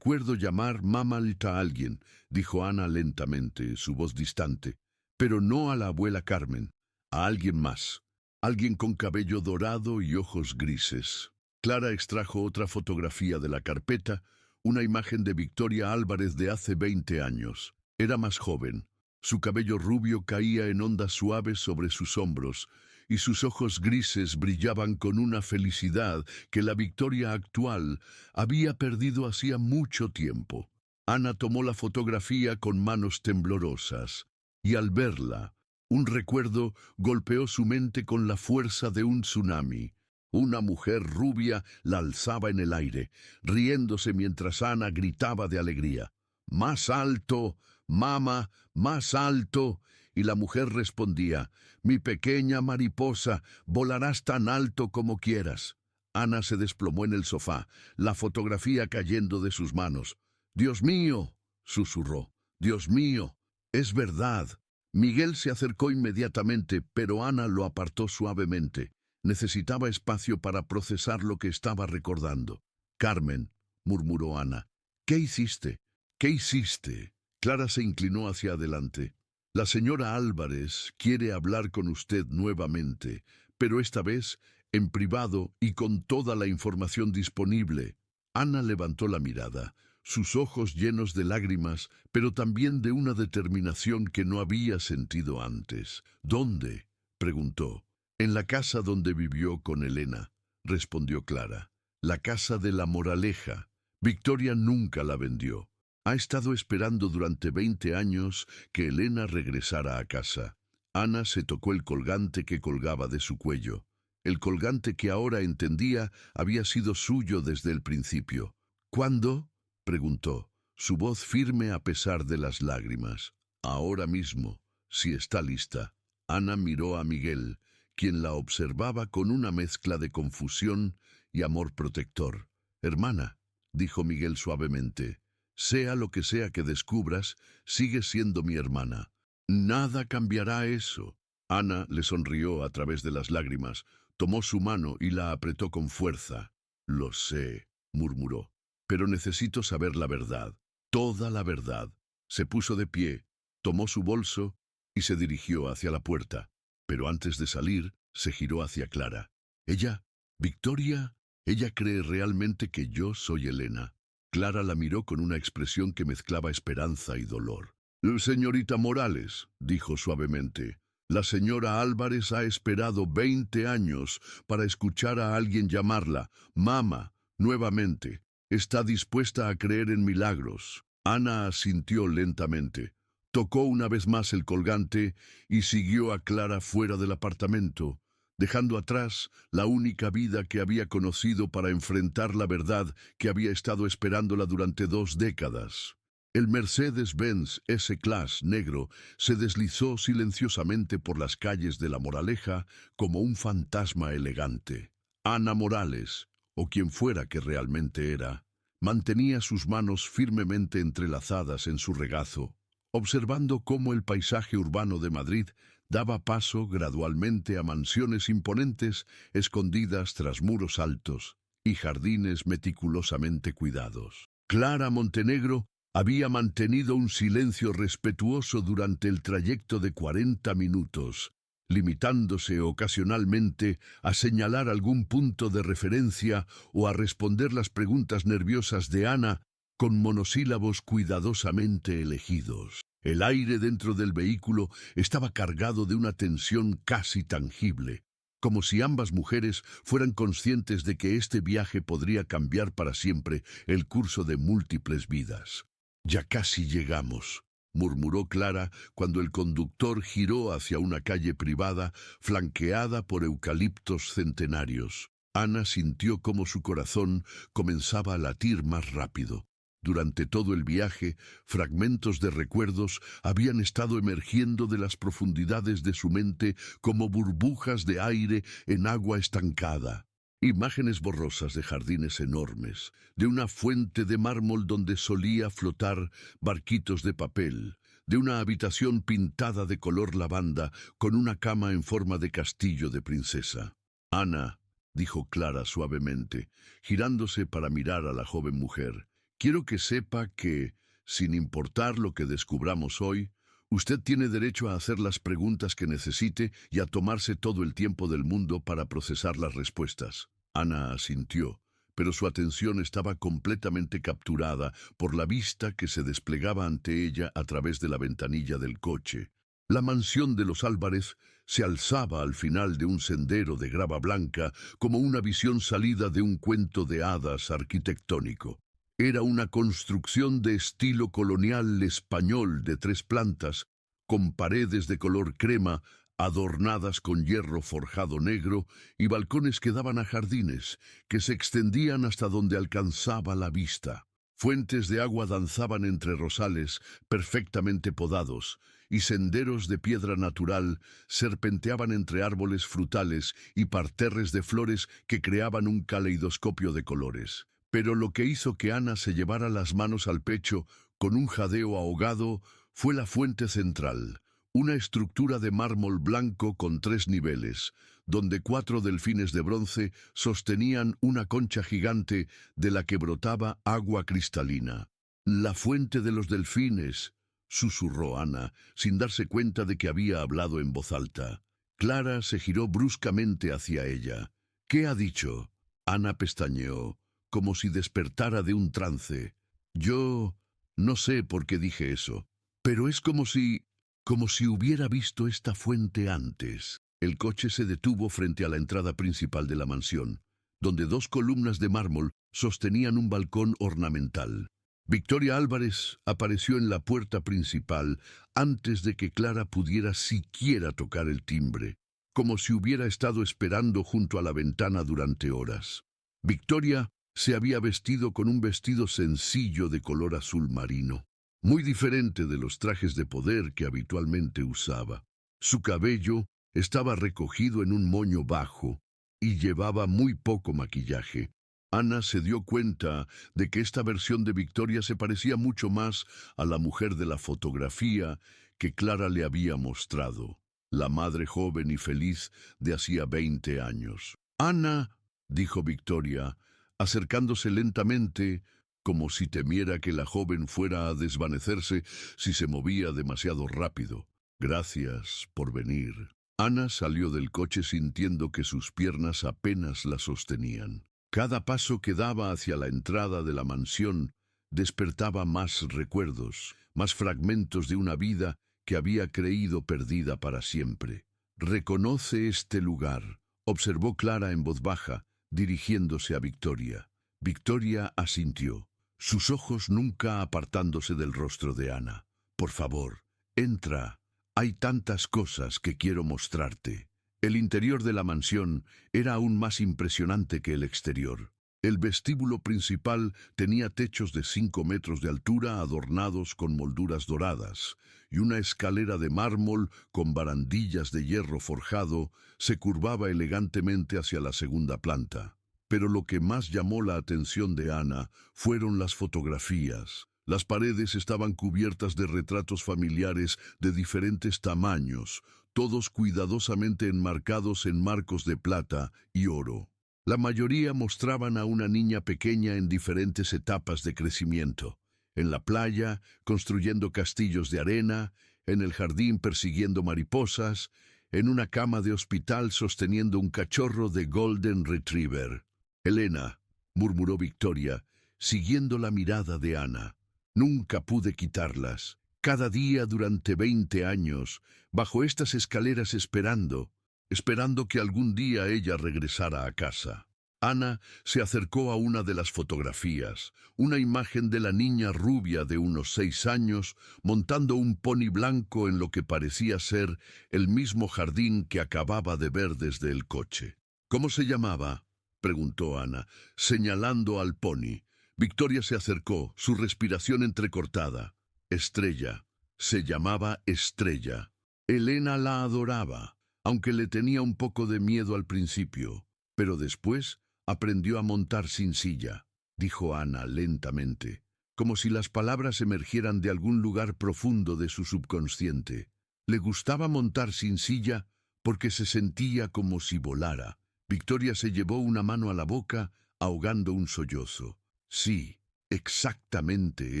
Speaker 1: llamar mamá a alguien», dijo Ana lentamente, su voz distante, «pero no a la abuela Carmen, a alguien más. Alguien con cabello dorado y ojos grises». Clara extrajo otra fotografía de la carpeta, una imagen de Victoria Álvarez de hace 20 años. Era más joven. Su cabello rubio caía en ondas suaves sobre sus hombros, y sus ojos grises brillaban con una felicidad que la Victoria actual había perdido hacía mucho tiempo. Ana tomó la fotografía con manos temblorosas, y al verla, un recuerdo golpeó su mente con la fuerza de un tsunami. Una mujer rubia la alzaba en el aire, riéndose mientras Ana gritaba de alegría. «¡Más alto, mamá, más alto!» Y la mujer respondía: «Mi pequeña mariposa, volarás tan alto como quieras». Ana se desplomó en el sofá, la fotografía cayendo de sus manos. «¡Dios mío!», susurró. «¡Dios mío! Es verdad». Miguel se acercó inmediatamente, pero Ana lo apartó suavemente. Necesitaba espacio para procesar lo que estaba recordando. «Carmen», murmuró Ana, «¿qué hiciste? ¿Qué hiciste?». Clara se inclinó hacia adelante. «La señora Álvarez quiere hablar con usted nuevamente, pero esta vez en privado y con toda la información disponible». Ana levantó la mirada, sus ojos llenos de lágrimas, pero también de una determinación que no había sentido antes. «¿Dónde?», preguntó. «En la casa donde vivió con Elena», respondió Clara. «La casa de la Moraleja. Victoria nunca la vendió. Ha estado esperando durante 20 años que Elena regresara a casa». Ana se tocó el colgante que colgaba de su cuello. El colgante que ahora entendía había sido suyo desde el principio. «¿Cuándo?», preguntó, su voz firme a pesar de las lágrimas. «Ahora mismo, si está lista». Ana miró a Miguel, quien la observaba con una mezcla de confusión y amor protector. «Hermana», dijo Miguel suavemente, «sea lo que sea que descubras, sigues siendo mi hermana. Nada cambiará eso». Ana le sonrió a través de las lágrimas, tomó su mano y la apretó con fuerza. «Lo sé», murmuró, «pero necesito saber la verdad, toda la verdad». Se puso de pie, tomó su bolso y se dirigió hacia la puerta. Pero antes de salir, se giró hacia Clara. Ella, Victoria, ella cree realmente que yo soy Elena. Clara la miró con una expresión que mezclaba esperanza y dolor. Señorita Morales, dijo suavemente, la señora Álvarez ha esperado 20 años para escuchar a alguien llamarla mamá nuevamente. Está dispuesta a creer en milagros. Ana asintió lentamente. Tocó una vez más el colgante y siguió a Clara fuera del apartamento, dejando atrás la única vida que había conocido para enfrentar la verdad que había estado esperándola durante 2 décadas. El Mercedes-Benz S-Class negro se deslizó silenciosamente por las calles de La Moraleja como un fantasma elegante. Ana Morales, o quien fuera que realmente era, mantenía sus manos firmemente entrelazadas en su regazo, observando cómo el paisaje urbano de Madrid daba paso gradualmente a mansiones imponentes escondidas tras muros altos y jardines meticulosamente cuidados. Clara Montenegro había mantenido un silencio respetuoso durante el trayecto de 40 minutos, limitándose ocasionalmente a señalar algún punto de referencia o a responder las preguntas nerviosas de Ana con monosílabos cuidadosamente elegidos. El aire dentro del vehículo estaba cargado de una tensión casi tangible, como si ambas mujeres fueran conscientes de que este viaje podría cambiar para siempre el curso de múltiples vidas. «Ya casi llegamos», murmuró Clara cuando el conductor giró hacia una calle privada flanqueada por eucaliptos centenarios. Ana sintió cómo su corazón comenzaba a latir más rápido. Durante todo el viaje, fragmentos de recuerdos habían estado emergiendo de las profundidades de su mente como burbujas de aire en agua estancada. Imágenes borrosas de jardines enormes, de una fuente de mármol donde solía flotar barquitos de papel, de una habitación pintada de color lavanda con una cama en forma de castillo de princesa. «Ana», dijo Clara suavemente, girándose para mirar a la joven mujer, «quiero que sepa que, sin importar lo que descubramos hoy, usted tiene derecho a hacer las preguntas que necesite y a tomarse todo el tiempo del mundo para procesar las respuestas». Ana asintió, pero su atención estaba completamente capturada por la vista que se desplegaba ante ella a través de la ventanilla del coche. La mansión de los Álvarez se alzaba al final de un sendero de grava blanca como una visión salida de un cuento de hadas arquitectónico. Era una construcción de estilo colonial español de 3 plantas, con paredes de color crema, adornadas con hierro forjado negro y balcones que daban a jardines, que se extendían hasta donde alcanzaba la vista. Fuentes de agua danzaban entre rosales perfectamente podados, y senderos de piedra natural serpenteaban entre árboles frutales y parterres de flores que creaban un caleidoscopio de colores. Pero lo que hizo que Ana se llevara las manos al pecho con un jadeo ahogado fue la fuente central, una estructura de mármol blanco con 3 niveles, donde 4 delfines de bronce sostenían una concha gigante de la que brotaba agua cristalina. «La fuente de los delfines», susurró Ana, sin darse cuenta de que había hablado en voz alta. Clara se giró bruscamente hacia ella. «¿Qué ha dicho?» Ana pestañeó, como si despertara de un trance. «Yo no sé por qué dije eso, pero es como si hubiera visto esta fuente antes». El coche se detuvo frente a la entrada principal de la mansión, donde 2 columnas de mármol sostenían un balcón ornamental. Victoria Álvarez apareció en la puerta principal antes de que Clara pudiera siquiera tocar el timbre, como si hubiera estado esperando junto a la ventana durante horas. Victoria se había vestido con un vestido sencillo de color azul marino, muy diferente de los trajes de poder que habitualmente usaba. Su cabello estaba recogido en un moño bajo y llevaba muy poco maquillaje. Ana se dio cuenta de que esta versión de Victoria se parecía mucho más a la mujer de la fotografía que Clara le había mostrado, la madre joven y feliz de hacía 20 años. «Ana», dijo Victoria, acercándose lentamente, como si temiera que la joven fuera a desvanecerse si se movía demasiado rápido. «Gracias por venir». Ana salió del coche sintiendo que sus piernas apenas la sostenían. Cada paso que daba hacia la entrada de la mansión despertaba más recuerdos, más fragmentos de una vida que había creído perdida para siempre. «Reconoce este lugar», observó Clara en voz baja, dirigiéndose a Victoria. Victoria asintió, sus ojos nunca apartándose del rostro de Ana. «Por favor, entra. Hay tantas cosas que quiero mostrarte». El interior de la mansión era aún más impresionante que el exterior. El vestíbulo principal tenía techos de 5 metros de altura adornados con molduras doradas, y una escalera de mármol con barandillas de hierro forjado se curvaba elegantemente hacia la segunda planta. Pero lo que más llamó la atención de Ana fueron las fotografías. Las paredes estaban cubiertas de retratos familiares de diferentes tamaños, todos cuidadosamente enmarcados en marcos de plata y oro. La mayoría mostraban a una niña pequeña en diferentes etapas de crecimiento. En la playa, construyendo castillos de arena, en el jardín persiguiendo mariposas, en una cama de hospital sosteniendo un cachorro de Golden Retriever. «Elena», murmuró Victoria, siguiendo la mirada de Ana. «Nunca pude quitarlas. Cada día durante 20 años, bajo estas escaleras esperando que algún día ella regresara a casa». Ana se acercó a una de las fotografías, una imagen de la niña rubia de unos 6 años montando un pony blanco en lo que parecía ser el mismo jardín que acababa de ver desde el coche. «¿Cómo se llamaba?», preguntó Ana, señalando al pony. Victoria se acercó, su respiración entrecortada. «Estrella. Se llamaba Estrella». Elena la adoraba, aunque le tenía un poco de miedo al principio, pero después aprendió a montar sin silla, dijo Ana lentamente, como si las palabras emergieran de algún lugar profundo de su subconsciente. Le gustaba montar sin silla porque se sentía como si volara. Victoria se llevó una mano a la boca, ahogando un sollozo. «Sí, exactamente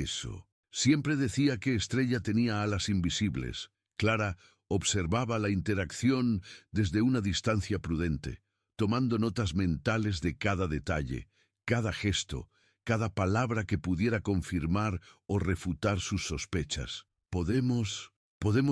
Speaker 1: eso. Siempre decía que Estrella tenía alas invisibles». Clara observaba la interacción desde una distancia prudente, tomando notas mentales de cada detalle, cada gesto, cada palabra que pudiera confirmar o refutar sus sospechas. ¿Podemos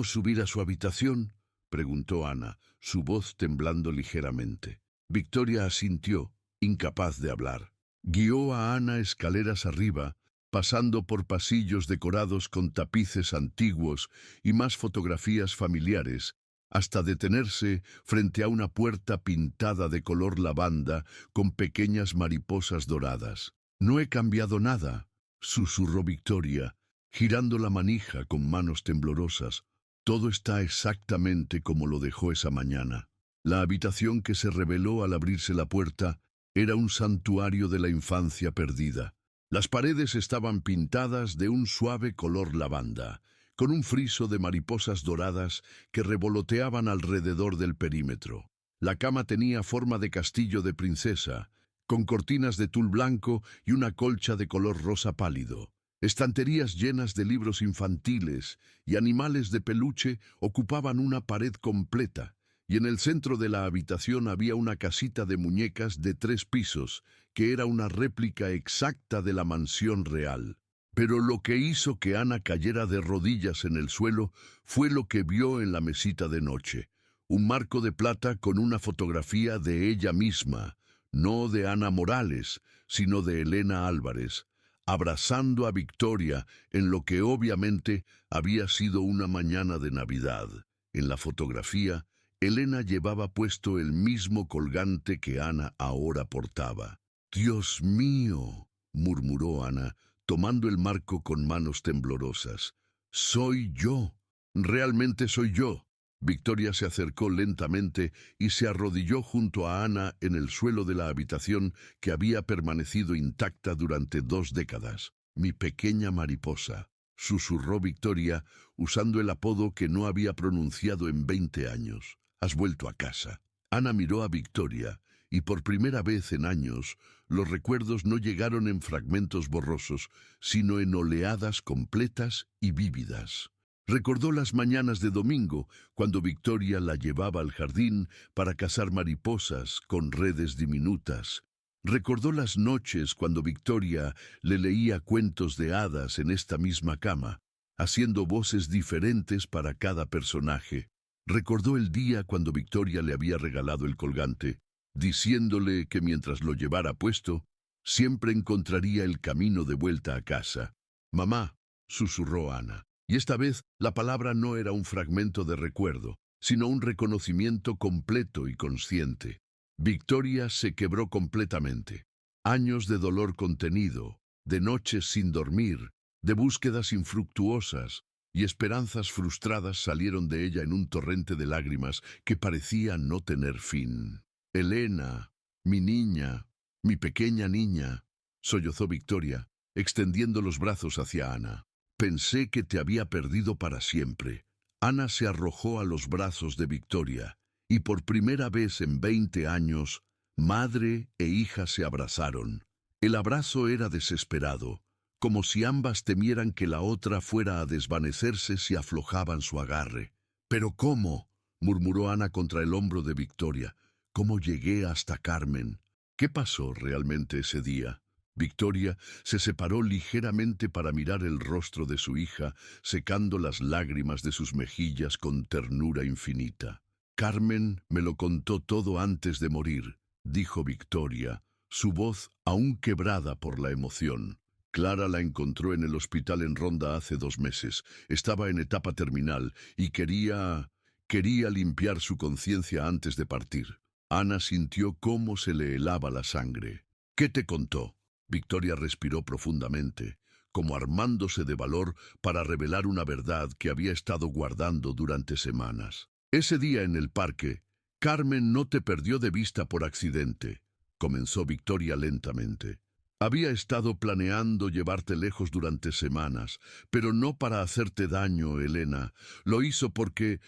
Speaker 1: subir a su habitación?», preguntó Ana, su voz temblando ligeramente. Victoria asintió, incapaz de hablar. Guió a Ana escaleras arriba, pasando por pasillos decorados con tapices antiguos y más fotografías familiares, hasta detenerse frente a una puerta pintada de color lavanda con pequeñas mariposas doradas. «No he cambiado nada», susurró Victoria, girando la manija con manos temblorosas. «Todo está exactamente como lo dejó esa mañana». La habitación que se reveló al abrirse la puerta era un santuario de la infancia perdida. Las paredes estaban pintadas de un suave color lavanda, con un friso de mariposas doradas que revoloteaban alrededor del perímetro. La cama tenía forma de castillo de princesa, con cortinas de tul blanco y una colcha de color rosa pálido. Estanterías llenas de libros infantiles y animales de peluche ocupaban una pared completa, y en el centro de la habitación había una casita de muñecas de 3 pisos, que era una réplica exacta de la mansión real. Pero lo que hizo que Ana cayera de rodillas en el suelo fue lo que vio en la mesita de noche. Un marco de plata con una fotografía de ella misma, no de Ana Morales, sino de Elena Álvarez, abrazando a Victoria en lo que obviamente había sido una mañana de Navidad. En la fotografía, Elena llevaba puesto el mismo colgante que Ana ahora portaba. «Dios mío», murmuró Ana, tomando el marco con manos temblorosas. «Soy yo. Realmente soy yo». Victoria se acercó lentamente y se arrodilló junto a Ana en el suelo de la habitación que había permanecido intacta durante 2 décadas. «Mi pequeña mariposa», susurró Victoria, usando el apodo que no había pronunciado en 20 años. «Has vuelto a casa». Ana miró a Victoria, y por primera vez en años, los recuerdos no llegaron en fragmentos borrosos, sino en oleadas completas y vívidas. Recordó las mañanas de domingo, cuando Victoria la llevaba al jardín para cazar mariposas con redes diminutas. Recordó las noches cuando Victoria le leía cuentos de hadas en esta misma cama, haciendo voces diferentes para cada personaje. Recordó el día cuando Victoria le había regalado el colgante, diciéndole que mientras lo llevara puesto, siempre encontraría el camino de vuelta a casa. «Mamá», susurró Ana. Y esta vez la palabra no era un fragmento de recuerdo, sino un reconocimiento completo y consciente. Victoria se quebró completamente. Años de dolor contenido, de noches sin dormir, de búsquedas infructuosas y esperanzas frustradas salieron de ella en un torrente de lágrimas que parecía no tener fin. «Elena, mi niña, mi pequeña niña», sollozó Victoria, extendiendo los brazos hacia Ana. «Pensé que te había perdido para siempre». Ana se arrojó a los brazos de Victoria, y por primera vez en 20 años, madre e hija se abrazaron. El abrazo era desesperado, como si ambas temieran que la otra fuera a desvanecerse si aflojaban su agarre. «¿Pero cómo?», murmuró Ana contra el hombro de Victoria. «¿Cómo llegué hasta Carmen? ¿Qué pasó realmente ese día?». Victoria se separó ligeramente para mirar el rostro de su hija, secando las lágrimas de sus mejillas con ternura infinita. «Carmen me lo contó todo antes de morir», dijo Victoria, su voz aún quebrada por la emoción. «Clara la encontró en el hospital en Ronda hace 2 meses. Estaba en etapa terminal y quería limpiar su conciencia antes de partir». Ana sintió cómo se le helaba la sangre. «¿Qué te contó?». Victoria respiró profundamente, como armándose de valor para revelar una verdad que había estado guardando durante semanas. «Ese día en el parque, Carmen no te perdió de vista por accidente», comenzó Victoria lentamente. «Había estado planeando llevarte lejos durante semanas, pero no para hacerte daño, Elena. Lo hizo porque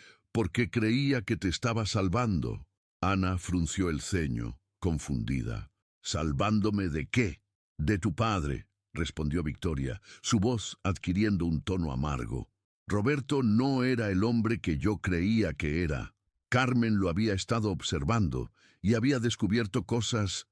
Speaker 1: creía que te estaba salvando». Ana frunció el ceño, confundida. «¿Salvándome de qué?». «De tu padre», respondió Victoria, su voz adquiriendo un tono amargo. «Roberto no era el hombre que yo creía que era. Carmen lo había estado observando y había descubierto cosas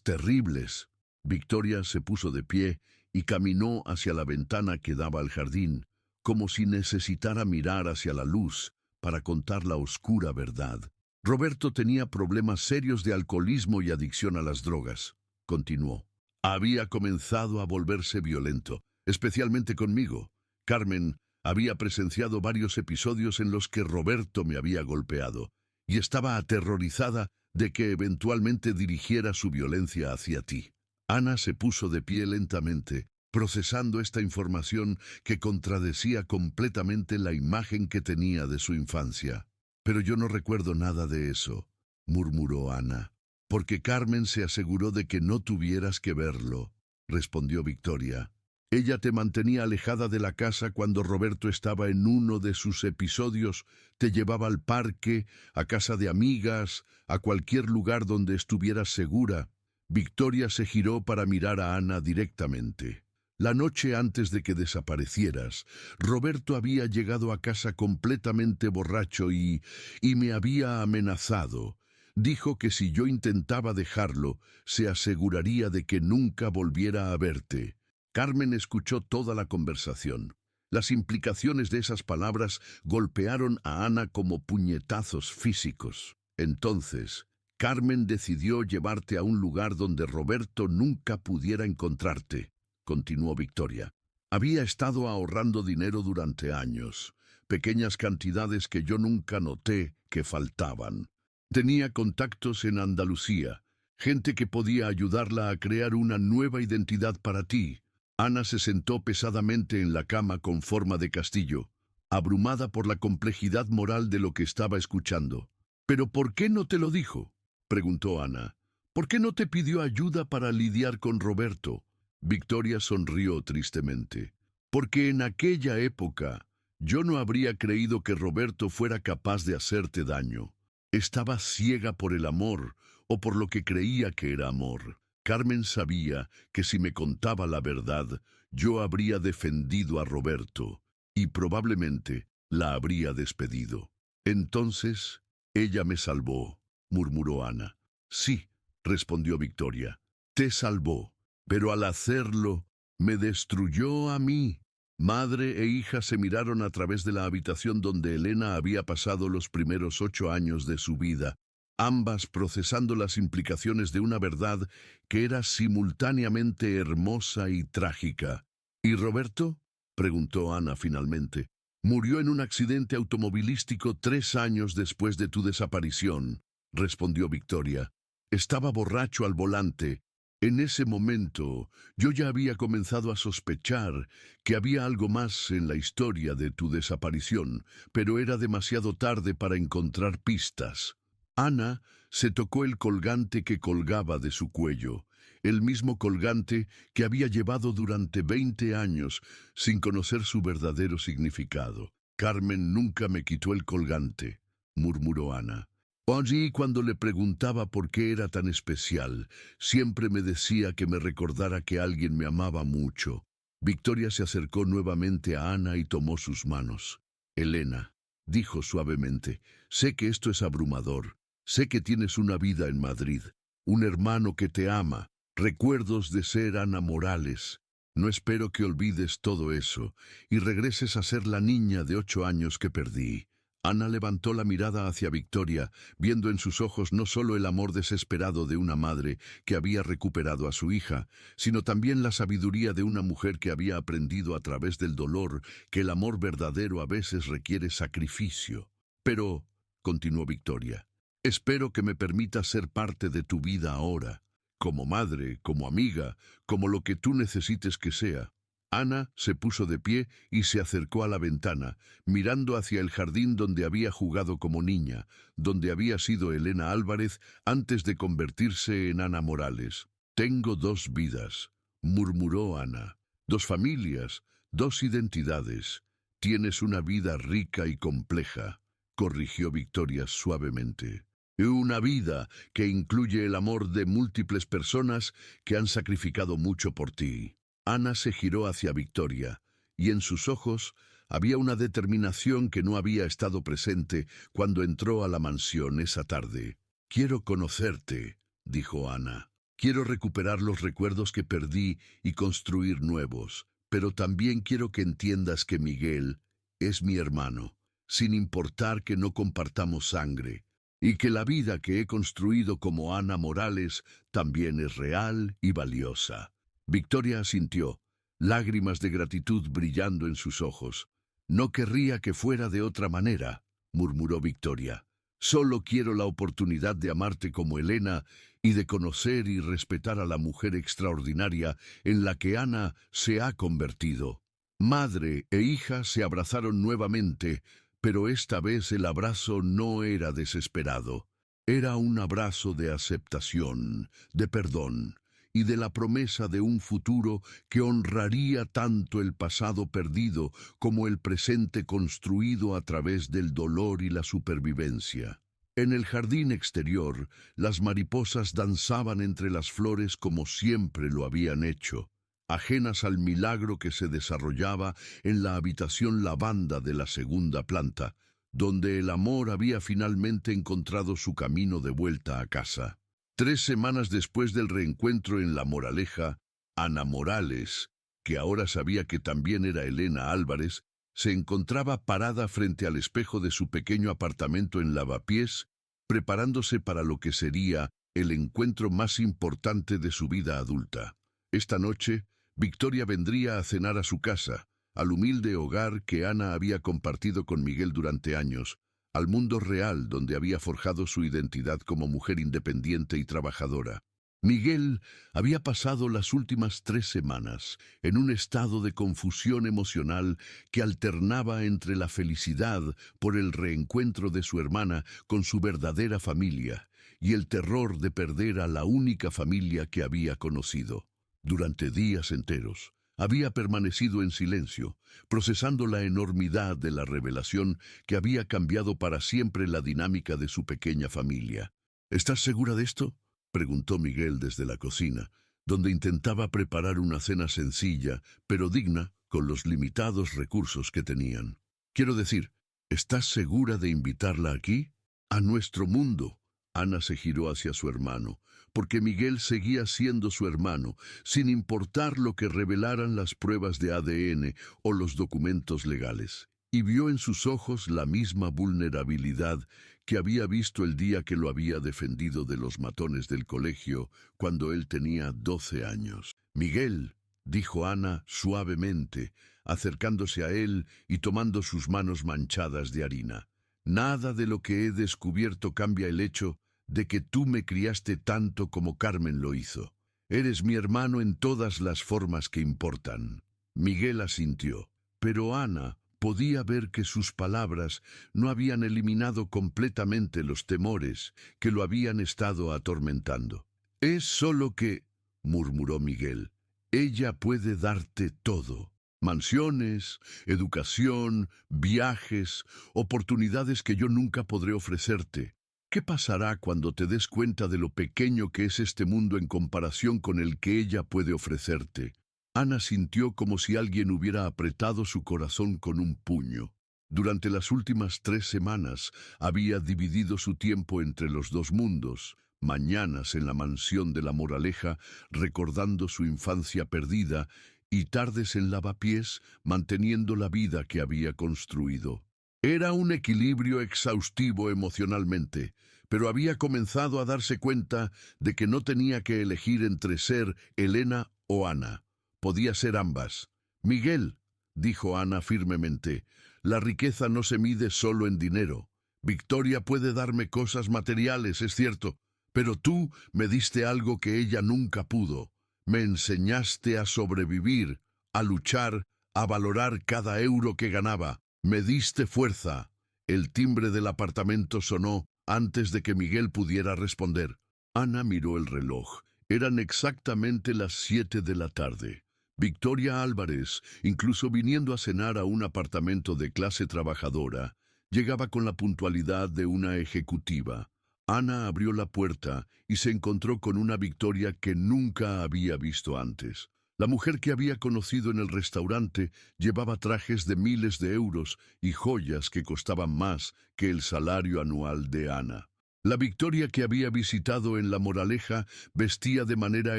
Speaker 1: terribles». Victoria se puso de pie y caminó hacia la ventana que daba al jardín, como si necesitara mirar hacia la luz para contar la oscura verdad. «Roberto tenía problemas serios de alcoholismo y adicción a las drogas», continuó. «Había comenzado a volverse violento, especialmente conmigo. Carmen había presenciado varios episodios en los que Roberto me había golpeado, y estaba aterrorizada de que eventualmente dirigiera su violencia hacia ti». Ana se puso de pie lentamente, procesando esta información que contradecía completamente la imagen que tenía de su infancia. «Pero yo no recuerdo nada de eso», murmuró Ana. «Porque Carmen se aseguró de que no tuvieras que verlo», respondió Victoria. «Ella te mantenía alejada de la casa cuando Roberto estaba en uno de sus episodios, te llevaba al parque, a casa de amigas, a cualquier lugar donde estuvieras segura». Victoria se giró para mirar a Ana directamente. «La noche antes de que desaparecieras, Roberto había llegado a casa completamente borracho y me había amenazado. Dijo que si yo intentaba dejarlo, se aseguraría de que nunca volviera a verte». Carmen escuchó toda la conversación. Las implicaciones de esas palabras golpearon a Ana como puñetazos físicos. «Entonces, Carmen decidió llevarte a un lugar donde Roberto nunca pudiera encontrarte», continuó Victoria. «Había estado ahorrando dinero durante años, pequeñas cantidades que yo nunca noté que faltaban. Tenía contactos en Andalucía, gente que podía ayudarla a crear una nueva identidad para ti». Ana se sentó pesadamente en la cama con forma de castillo, abrumada por la complejidad moral de lo que estaba escuchando. «¿Pero por qué no te lo dijo?», preguntó Ana. «¿Por qué no te pidió ayuda para lidiar con Roberto?». Victoria sonrió tristemente. «Porque en aquella época yo no habría creído que Roberto fuera capaz de hacerte daño. Estaba ciega por el amor, o por lo que creía que era amor. Carmen sabía que si me contaba la verdad, yo habría defendido a Roberto. y probablemente la habría despedido. Entonces, ella me salvó, murmuró Ana. Sí, respondió Victoria, te salvó, pero al hacerlo, me destruyó a mí. Madre e hija se miraron a través de la habitación donde Elena había pasado los primeros 8 años de su vida, ambas procesando las implicaciones de una verdad que era simultáneamente hermosa y trágica. ¿Y Roberto?, preguntó Ana finalmente. Murió en un accidente automovilístico 3 años después de tu desaparición, respondió Victoria. Estaba borracho al volante. En ese momento, yo ya había comenzado a sospechar que había algo más en la historia de tu desaparición, pero era demasiado tarde para encontrar pistas. Ana se tocó el colgante que colgaba de su cuello, el mismo colgante que había llevado durante 20 años sin conocer su verdadero significado. Carmen nunca me quitó el colgante, murmuró Ana. Allí, cuando le preguntaba por qué era tan especial, siempre me decía que me recordara que alguien me amaba mucho. Victoria se acercó nuevamente a Ana y tomó sus manos. Elena, dijo suavemente, sé que esto es abrumador. Sé que tienes una vida en Madrid, un hermano que te ama, recuerdos de ser Ana Morales. No espero que olvides todo eso y regreses a ser la niña de 8 años que perdí. Ana levantó la mirada hacia Victoria, viendo en sus ojos no solo el amor desesperado de una madre que había recuperado a su hija, sino también la sabiduría de una mujer que había aprendido a través del dolor que el amor verdadero a veces requiere sacrificio. Pero, continuó Victoria, espero que me permitas ser parte de tu vida ahora, como madre, como amiga, como lo que tú necesites que sea. Ana se puso de pie y se acercó a la ventana, mirando hacia el jardín donde había jugado como niña, donde había sido Elena Álvarez antes de convertirse en Ana Morales. Tengo 2 vidas, murmuró Ana. 2 familias, 2 identidades. Tienes una vida rica y compleja, corrigió Victoria suavemente. Una vida que incluye el amor de múltiples personas que han sacrificado mucho por ti. Ana se giró hacia Victoria, y en sus ojos había una determinación que no había estado presente cuando entró a la mansión esa tarde. Quiero conocerte, dijo Ana. Quiero recuperar los recuerdos que perdí y construir nuevos, pero también quiero que entiendas que Miguel es mi hermano, sin importar que no compartamos sangre, y que la vida que he construido como Ana Morales también es real y valiosa. Victoria asintió, lágrimas de gratitud brillando en sus ojos. No querría que fuera de otra manera, murmuró Victoria. Solo quiero la oportunidad de amarte como Elena y de conocer y respetar a la mujer extraordinaria en la que Ana se ha convertido. Madre e hija se abrazaron nuevamente, pero esta vez el abrazo no era desesperado. Era un abrazo de aceptación, de perdón y de la promesa de un futuro que honraría tanto el pasado perdido como el presente construido a través del dolor y la supervivencia. En el jardín exterior, las mariposas danzaban entre las flores como siempre lo habían hecho, ajenas al milagro que se desarrollaba en la habitación lavanda de la segunda planta, donde el amor había finalmente encontrado su camino de vuelta a casa. 3 semanas después del reencuentro en La Moraleja, Ana Morales, que ahora sabía que también era Elena Álvarez, se encontraba parada frente al espejo de su pequeño apartamento en Lavapiés, preparándose para lo que sería el encuentro más importante de su vida adulta. Esta noche, Victoria vendría a cenar a su casa, al humilde hogar que Ana había compartido con Miguel durante años, al mundo real donde había forjado su identidad como mujer independiente y trabajadora. Miguel había pasado las últimas 3 semanas en un estado de confusión emocional que alternaba entre la felicidad por el reencuentro de su hermana con su verdadera familia y el terror de perder a la única familia que había conocido. Durante días enteros, había permanecido en silencio, procesando la enormidad de la revelación que había cambiado para siempre la dinámica de su pequeña familia. ¿Estás segura de esto?, preguntó Miguel desde la cocina, donde intentaba preparar una cena sencilla, pero digna, con los limitados recursos que tenían. Quiero decir, ¿estás segura de invitarla aquí? A nuestro mundo. Ana se giró hacia su hermano, porque Miguel seguía siendo su hermano, sin importar lo que revelaran las pruebas de ADN o los documentos legales, y vio en sus ojos la misma vulnerabilidad que había visto el día que lo había defendido de los matones del colegio cuando él tenía 12 años. Miguel, dijo Ana suavemente, acercándose a él y tomando sus manos manchadas de harina. Nada de lo que he descubierto cambia el hecho de que tú me criaste tanto como Carmen lo hizo. Eres mi hermano en todas las formas que importan. Miguel asintió, pero Ana podía ver que sus palabras no habían eliminado completamente los temores que lo habían estado atormentando. Es solo que, murmuró Miguel, ella puede darte todo. Mansiones, educación, viajes, oportunidades que yo nunca podré ofrecerte. ¿Qué pasará cuando te des cuenta de lo pequeño que es este mundo en comparación con el que ella puede ofrecerte? Ana sintió como si alguien hubiera apretado su corazón con un puño. Durante las últimas 3 semanas había dividido su tiempo entre los dos mundos, mañanas en la mansión de La Moraleja, recordando su infancia perdida, y tardes en Lavapiés, manteniendo la vida que había construido. Era un equilibrio exhaustivo emocionalmente, pero había comenzado a darse cuenta de que no tenía que elegir entre ser Elena o Ana. Podía ser ambas. Miguel, dijo Ana firmemente, la riqueza no se mide solo en dinero. Victoria puede darme cosas materiales, es cierto, pero tú me diste algo que ella nunca pudo. Me enseñaste a sobrevivir, a luchar, a valorar cada euro que ganaba. Me diste fuerza. El timbre del apartamento sonó antes de que Miguel pudiera responder. Ana miró el reloj. Eran exactamente las 7 de la tarde. Victoria Álvarez, incluso viniendo a cenar a un apartamento de clase trabajadora, llegaba con la puntualidad de una ejecutiva. Ana abrió la puerta y se encontró con una Victoria que nunca había visto antes. La mujer que había conocido en el restaurante llevaba trajes de miles de euros y joyas que costaban más que el salario anual de Ana. La Victoria que había visitado en La Moraleja vestía de manera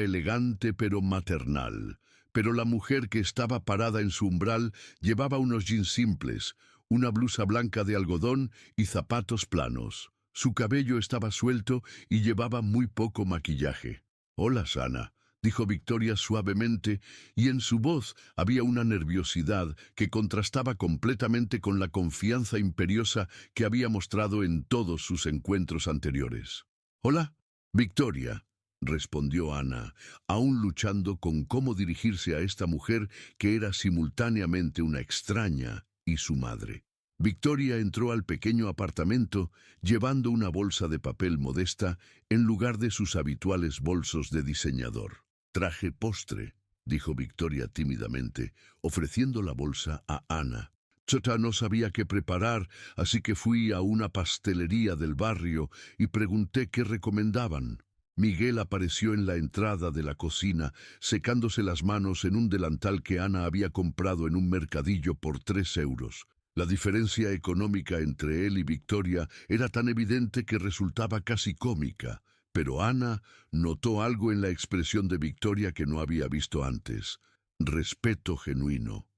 Speaker 1: elegante pero maternal, pero la mujer que estaba parada en su umbral llevaba unos jeans simples, una blusa blanca de algodón y zapatos planos. Su cabello estaba suelto y llevaba muy poco maquillaje. «Hola, Sana», dijo Victoria suavemente, y en su voz había una nerviosidad que contrastaba completamente con la confianza imperiosa que había mostrado en todos sus encuentros anteriores. «Hola, Victoria», respondió Ana, aún luchando con cómo dirigirse a esta mujer que era simultáneamente una extraña y su madre. Victoria entró al pequeño apartamento llevando una bolsa de papel modesta en lugar de sus habituales bolsos de diseñador. «Traje postre», dijo Victoria tímidamente, ofreciendo la bolsa a Ana. «Chota no sabía qué preparar, así que fui a una pastelería del barrio y pregunté qué recomendaban». Miguel apareció en la entrada de la cocina, secándose las manos en un delantal que Ana había comprado en un mercadillo por 3 euros. La diferencia económica entre él y Victoria era tan evidente que resultaba casi cómica, pero Ana notó algo en la expresión de Victoria que no había visto antes. Respeto genuino.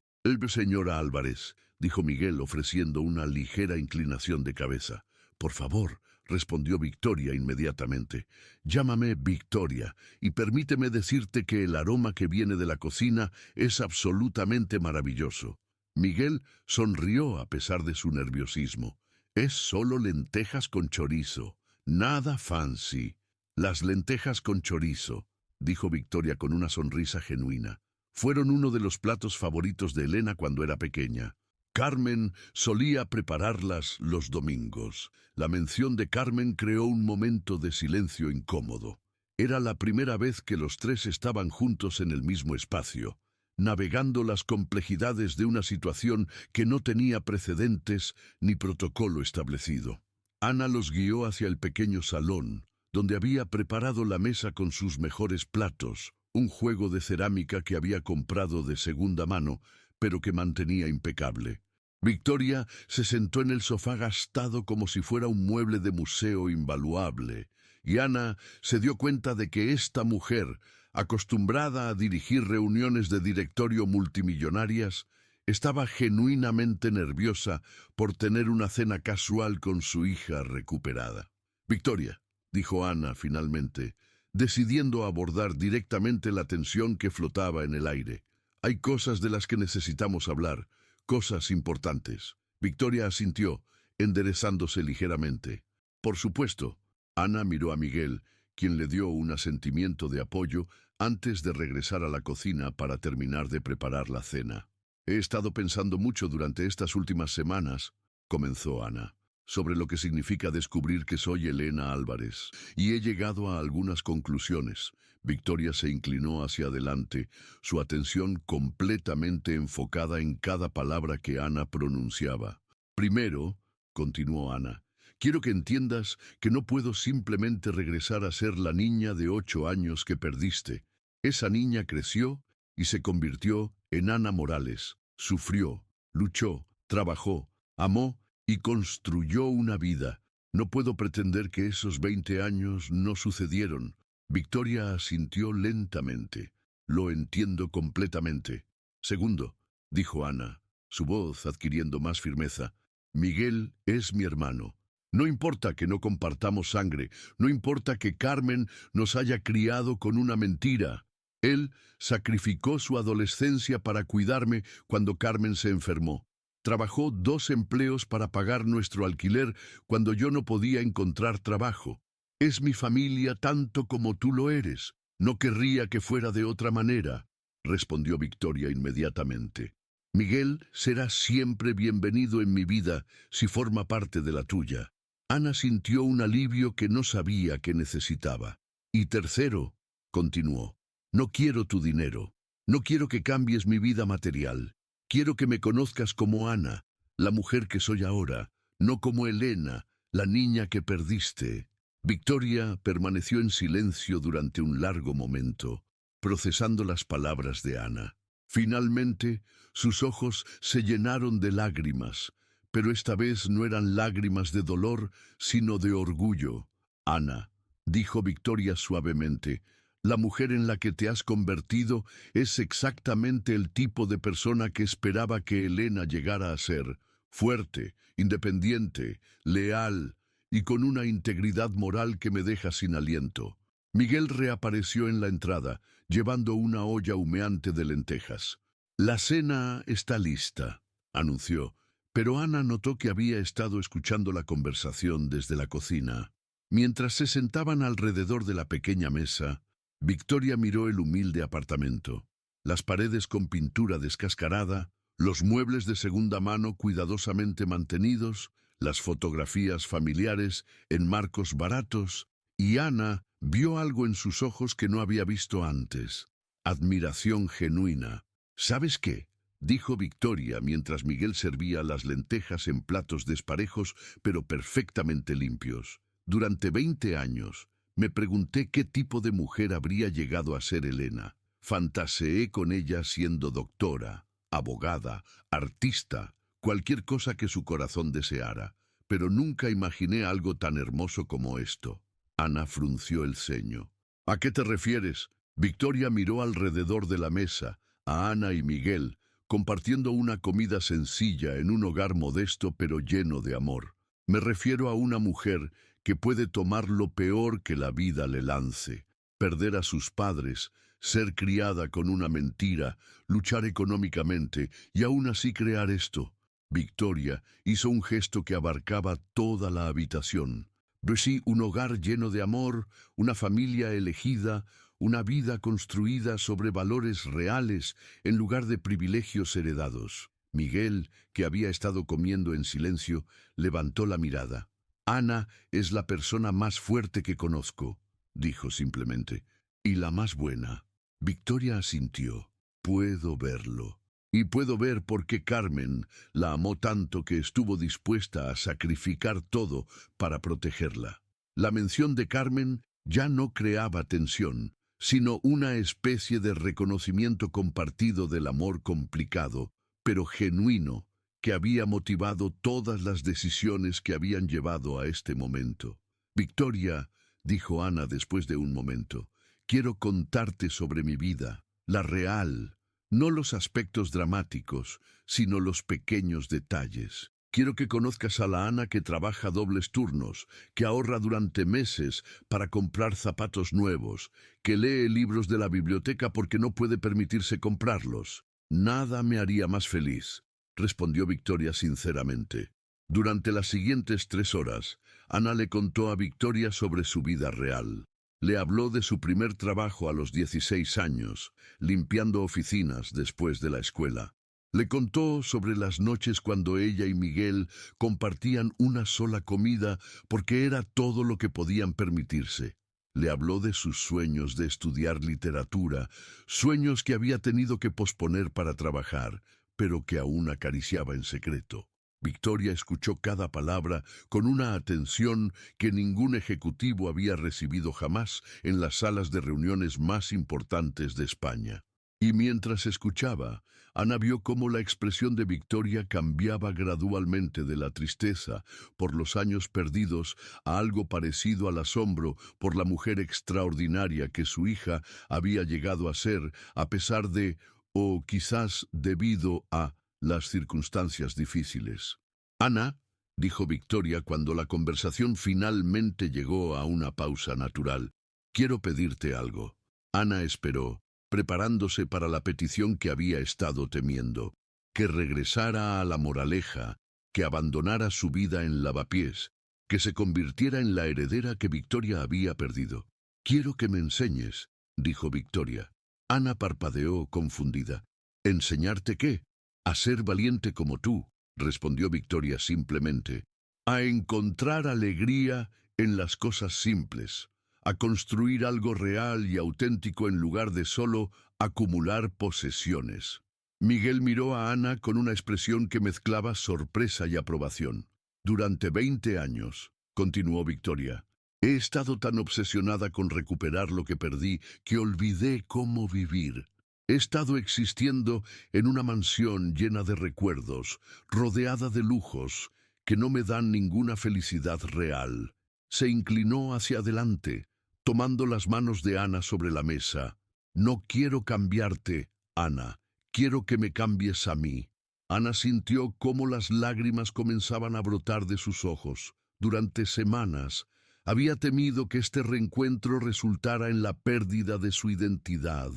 Speaker 1: «Señora Álvarez», dijo Miguel ofreciendo una ligera inclinación de cabeza. «Por favor», respondió Victoria inmediatamente. «Llámame Victoria y permíteme decirte que el aroma que viene de la cocina es absolutamente maravilloso». Miguel sonrió a pesar de su nerviosismo. «Es solo lentejas con chorizo, nada fancy». «Las lentejas con chorizo», dijo Victoria con una sonrisa genuina, «fueron uno de los platos favoritos de Elena cuando era pequeña. Carmen solía prepararlas los domingos». La mención de Carmen creó un momento de silencio incómodo. Era la primera vez que los tres estaban juntos en el mismo espacio, navegando las complejidades de una situación que no tenía precedentes ni protocolo establecido. Ana los guió hacia el pequeño salón, donde había preparado la mesa con sus mejores platos, un juego de cerámica que había comprado de segunda mano, pero que mantenía impecable. Victoria se sentó en el sofá gastado como si fuera un mueble de museo invaluable, y Ana se dio cuenta de que esta mujer, acostumbrada a dirigir reuniones de directorio multimillonarias, estaba genuinamente nerviosa por tener una cena casual con su hija recuperada. Victoria, dijo Ana finalmente, decidiendo abordar directamente la tensión que flotaba en el aire. Hay cosas de las que necesitamos hablar, cosas importantes. Victoria asintió, enderezándose ligeramente. Por supuesto. Ana miró a Miguel, quien le dio un asentimiento de apoyo antes de regresar a la cocina para terminar de preparar la cena. He estado pensando mucho durante estas últimas semanas, comenzó Ana, sobre lo que significa descubrir que soy Elena Álvarez, y he llegado a algunas conclusiones. Victoria se inclinó hacia adelante, su atención completamente enfocada en cada palabra que Ana pronunciaba. Primero, continuó Ana, quiero que entiendas que no puedo simplemente regresar a ser la niña de 8 años que perdiste. Esa niña creció y se convirtió en Ana Morales. Sufrió, luchó, trabajó, amó y construyó una vida. No puedo pretender que esos 20 años no sucedieron. Victoria asintió lentamente. Lo entiendo completamente. Segundo, dijo Ana, su voz adquiriendo más firmeza, Miguel es mi hermano. No importa que no compartamos sangre, no importa que Carmen nos haya criado con una mentira. Él sacrificó su adolescencia para cuidarme cuando Carmen se enfermó. Trabajó 2 empleos para pagar nuestro alquiler cuando yo no podía encontrar trabajo. Es mi familia tanto como tú lo eres. No querría que fuera de otra manera, respondió Victoria inmediatamente. Miguel será siempre bienvenido en mi vida si forma parte de la tuya. Ana sintió un alivio que no sabía que necesitaba. Y tercero, continuó, no quiero tu dinero. No quiero que cambies mi vida material. Quiero que me conozcas como Ana, la mujer que soy ahora, no como Elena, la niña que perdiste. Victoria permaneció en silencio durante un largo momento, procesando las palabras de Ana. Finalmente, sus ojos se llenaron de lágrimas, pero esta vez no eran lágrimas de dolor, sino de orgullo. Ana, dijo Victoria suavemente, la mujer en la que te has convertido es exactamente el tipo de persona que esperaba que Elena llegara a ser, fuerte, independiente, leal y con una integridad moral que me deja sin aliento. Miguel reapareció en la entrada, llevando una olla humeante de lentejas. La cena está lista, anunció, pero Ana notó que había estado escuchando la conversación desde la cocina. Mientras se sentaban alrededor de la pequeña mesa, Victoria miró el humilde apartamento. Las paredes con pintura descascarada, los muebles de segunda mano cuidadosamente mantenidos, las fotografías familiares en marcos baratos, y Ana vio algo en sus ojos que no había visto antes. Admiración genuina. ¿Sabes qué?, dijo Victoria mientras Miguel servía las lentejas en platos desparejos pero perfectamente limpios. Durante 20 años me pregunté qué tipo de mujer habría llegado a ser Elena. Fantaseé con ella siendo doctora, abogada, artista, cualquier cosa que su corazón deseara, pero nunca imaginé algo tan hermoso como esto. Ana frunció el ceño. ¿A qué te refieres? Victoria miró alrededor de la mesa, a Ana y Miguel, compartiendo una comida sencilla en un hogar modesto pero lleno de amor. Me refiero a una mujer que puede tomar lo peor que la vida le lance, perder a sus padres, ser criada con una mentira, luchar económicamente y aún así crear esto. Victoria hizo un gesto que abarcaba toda la habitación. Sí, un hogar lleno de amor, una familia elegida, una vida construida sobre valores reales en lugar de privilegios heredados. Miguel, que había estado comiendo en silencio, levantó la mirada. Ana es la persona más fuerte que conozco, dijo simplemente, y la más buena. Victoria asintió. Puedo verlo. Y puedo ver por qué Carmen la amó tanto que estuvo dispuesta a sacrificar todo para protegerla. La mención de Carmen ya no creaba tensión, sino una especie de reconocimiento compartido del amor complicado, pero genuino, que había motivado todas las decisiones que habían llevado a este momento. Victoria, dijo Ana después de un momento, quiero contarte sobre mi vida, la real, no los aspectos dramáticos, sino los pequeños detalles. Quiero que conozcas a la Ana que trabaja dobles turnos, que ahorra durante meses para comprar zapatos nuevos, que lee libros de la biblioteca porque no puede permitirse comprarlos. Nada me haría más feliz, respondió Victoria sinceramente. Durante las siguientes 3 horas, Ana le contó a Victoria sobre su vida real. Le habló de su primer trabajo a los 16 años, limpiando oficinas después de la escuela. Le contó sobre las noches cuando ella y Miguel compartían una sola comida porque era todo lo que podían permitirse. Le habló de sus sueños de estudiar literatura, sueños que había tenido que posponer para trabajar, pero que aún acariciaba en secreto. Victoria escuchó cada palabra con una atención que ningún ejecutivo había recibido jamás en las salas de reuniones más importantes de España. Y mientras escuchaba, Ana vio cómo la expresión de Victoria cambiaba gradualmente de la tristeza por los años perdidos a algo parecido al asombro por la mujer extraordinaria que su hija había llegado a ser, a pesar de, o quizás debido a, las circunstancias difíciles. Ana, dijo Victoria cuando la conversación finalmente llegó a una pausa natural, quiero pedirte algo. Ana esperó, preparándose para la petición que había estado temiendo, que regresara a la Moraleja, que abandonara su vida en Lavapiés, que se convirtiera en la heredera que Victoria había perdido. Quiero que me enseñes, dijo Victoria. Ana parpadeó confundida. ¿Enseñarte qué? A ser valiente como tú, respondió Victoria simplemente. A encontrar alegría en las cosas simples, a construir algo real y auténtico en lugar de solo acumular posesiones. Miguel miró a Ana con una expresión que mezclaba sorpresa y aprobación. Durante 20 años, continuó Victoria, he estado tan obsesionada con recuperar lo que perdí que olvidé cómo vivir. He estado existiendo en una mansión llena de recuerdos, rodeada de lujos, que no me dan ninguna felicidad real. Se inclinó hacia adelante, tomando las manos de Ana sobre la mesa. No quiero cambiarte, Ana. Quiero que me cambies a mí. Ana sintió cómo las lágrimas comenzaban a brotar de sus ojos. Durante semanas, había temido que este reencuentro resultara en la pérdida de su identidad,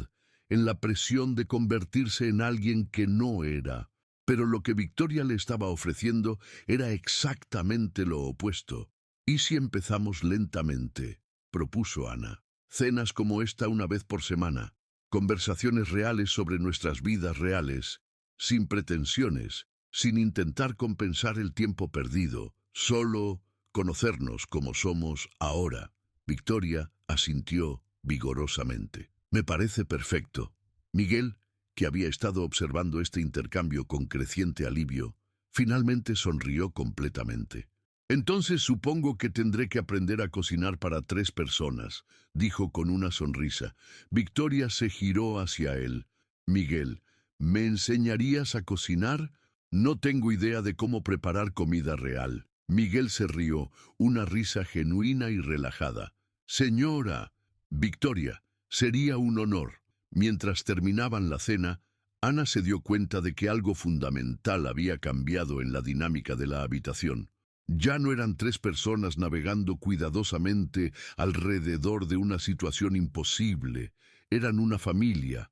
Speaker 1: en la presión de convertirse en alguien que no era. Pero lo que Victoria le estaba ofreciendo era exactamente lo opuesto. ¿Y si empezamos lentamente?, propuso Ana. Cenas como esta una vez por semana, conversaciones reales sobre nuestras vidas reales, sin pretensiones, sin intentar compensar el tiempo perdido, solo conocernos como somos ahora. Victoria asintió vigorosamente. Me parece perfecto. Miguel, que había estado observando este intercambio con creciente alivio, finalmente sonrió completamente. Entonces supongo que tendré que aprender a cocinar para 3 personas, dijo con una sonrisa. Victoria se giró hacia él. Miguel, ¿me enseñarías a cocinar? No tengo idea de cómo preparar comida real. Miguel se rió, una risa genuina y relajada. Señora, Victoria, sería un honor. Mientras terminaban la cena, Ana se dio cuenta de que algo fundamental había cambiado en la dinámica de la habitación. Ya no eran 3 personas navegando cuidadosamente alrededor de una situación imposible. Eran una familia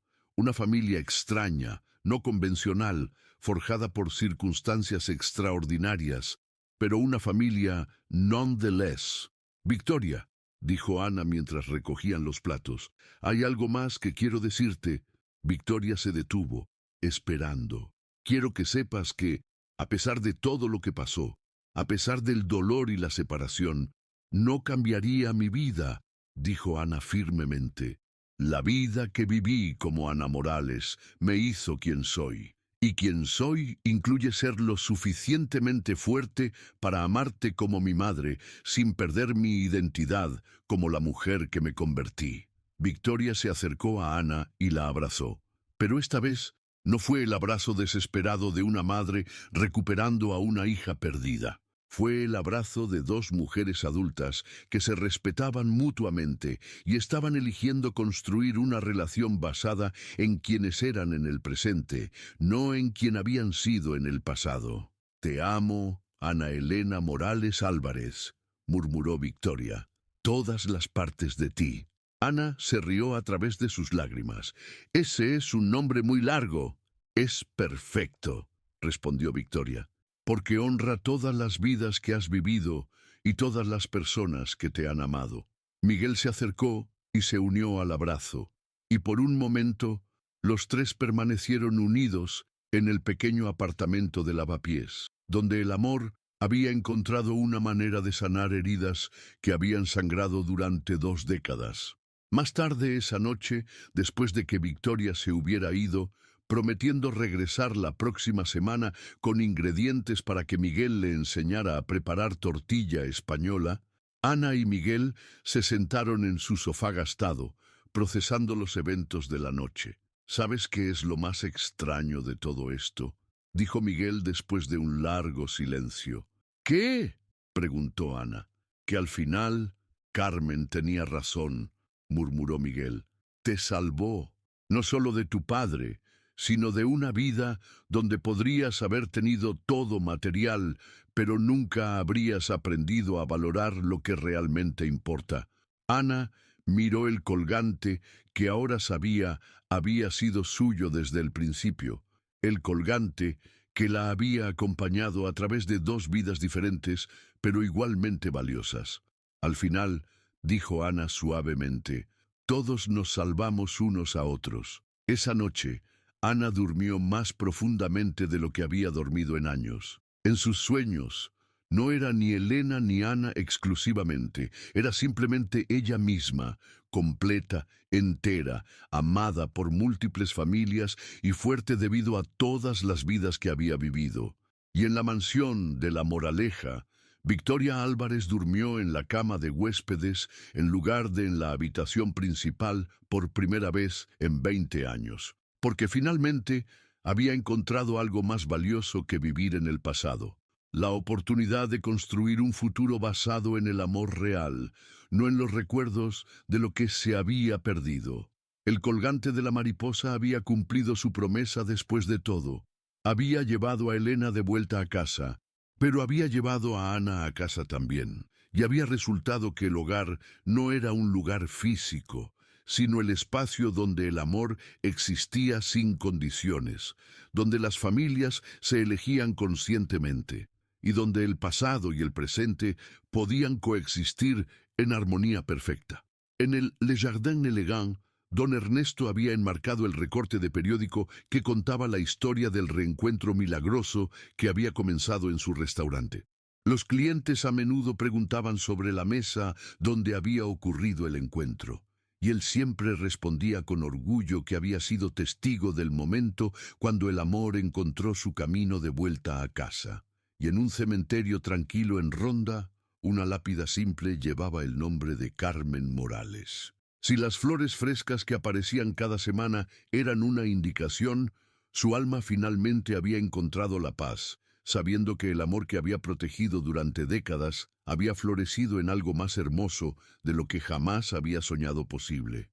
Speaker 1: extraña, no convencional, forjada por circunstancias extraordinarias, pero una familia nonetheless. Victoria, dijo Ana mientras recogían los platos, hay algo más que quiero decirte. Victoria se detuvo, esperando. Quiero que sepas que, a pesar de todo lo que pasó, a pesar del dolor y la separación, no cambiaría mi vida, dijo Ana firmemente. La vida que viví como Ana Morales me hizo quien soy. Y quien soy incluye ser lo suficientemente fuerte para amarte como mi madre, sin perder mi identidad como la mujer que me convertí. Victoria se acercó a Ana y la abrazó. Pero esta vez No fue el abrazo desesperado de una madre recuperando a una hija perdida. Fue el abrazo de dos mujeres adultas que se respetaban mutuamente y estaban eligiendo construir una relación basada en quienes eran en el presente, no en quien habían sido en el pasado. Te amo, Ana Elena Morales Álvarez, murmuró Victoria. Todas las partes de ti. Ana se rió a través de sus lágrimas. Ese es un nombre muy largo. Es perfecto, respondió Victoria, porque honra todas las vidas que has vivido y todas las personas que te han amado. Miguel se acercó y se unió al abrazo, y por un momento los tres permanecieron unidos en el pequeño apartamento de Lavapiés, donde el amor había encontrado una manera de sanar heridas que habían sangrado durante 2 décadas. Más tarde esa noche, después de que Victoria se hubiera ido, prometiendo regresar la próxima semana con ingredientes para que Miguel le enseñara a preparar tortilla española, Ana y Miguel se sentaron en su sofá gastado, procesando los eventos de la noche. ¿Sabes qué es lo más extraño de todo esto?, dijo Miguel después de un largo silencio. ¿Qué?, preguntó Ana. Que al final Carmen tenía razón, murmuró Miguel. Te salvó, no solo de tu padre, sino de una vida donde podrías haber tenido todo material, pero nunca habrías aprendido a valorar lo que realmente importa. Ana miró el colgante que ahora sabía había sido suyo desde el principio, el colgante que la había acompañado a través de 2 vidas diferentes, pero igualmente valiosas. Al final, dijo Ana suavemente, todos nos salvamos unos a otros. Esa noche, Ana durmió más profundamente de lo que había dormido en años. En sus sueños, no era ni Elena ni Ana exclusivamente, era simplemente ella misma, completa, entera, amada por múltiples familias y fuerte debido a todas las vidas que había vivido. Y en la mansión de La Moraleja, Victoria Álvarez durmió en la cama de huéspedes en lugar de en la habitación principal por primera vez en 20 años, porque finalmente había encontrado algo más valioso que vivir en el pasado. La oportunidad de construir un futuro basado en el amor real, no en los recuerdos de lo que se había perdido. El colgante de la mariposa había cumplido su promesa después de todo. Había llevado a Elena de vuelta a casa, pero había llevado a Ana a casa también, y había resultado que el hogar no era un lugar físico, sino el espacio donde el amor existía sin condiciones, donde las familias se elegían conscientemente, y donde el pasado y el presente podían coexistir en armonía perfecta. En el Le Jardin Elegant, don Ernesto había enmarcado el recorte de periódico que contaba la historia del reencuentro milagroso que había comenzado en su restaurante. Los clientes a menudo preguntaban sobre la mesa donde había ocurrido el encuentro, y él siempre respondía con orgullo que había sido testigo del momento cuando el amor encontró su camino de vuelta a casa. Y en un cementerio tranquilo en Ronda, una lápida simple llevaba el nombre de Carmen Morales. Si las flores frescas que aparecían cada semana eran una indicación, su alma finalmente había encontrado la paz, sabiendo que el amor que había protegido durante décadas había florecido en algo más hermoso de lo que jamás había soñado posible.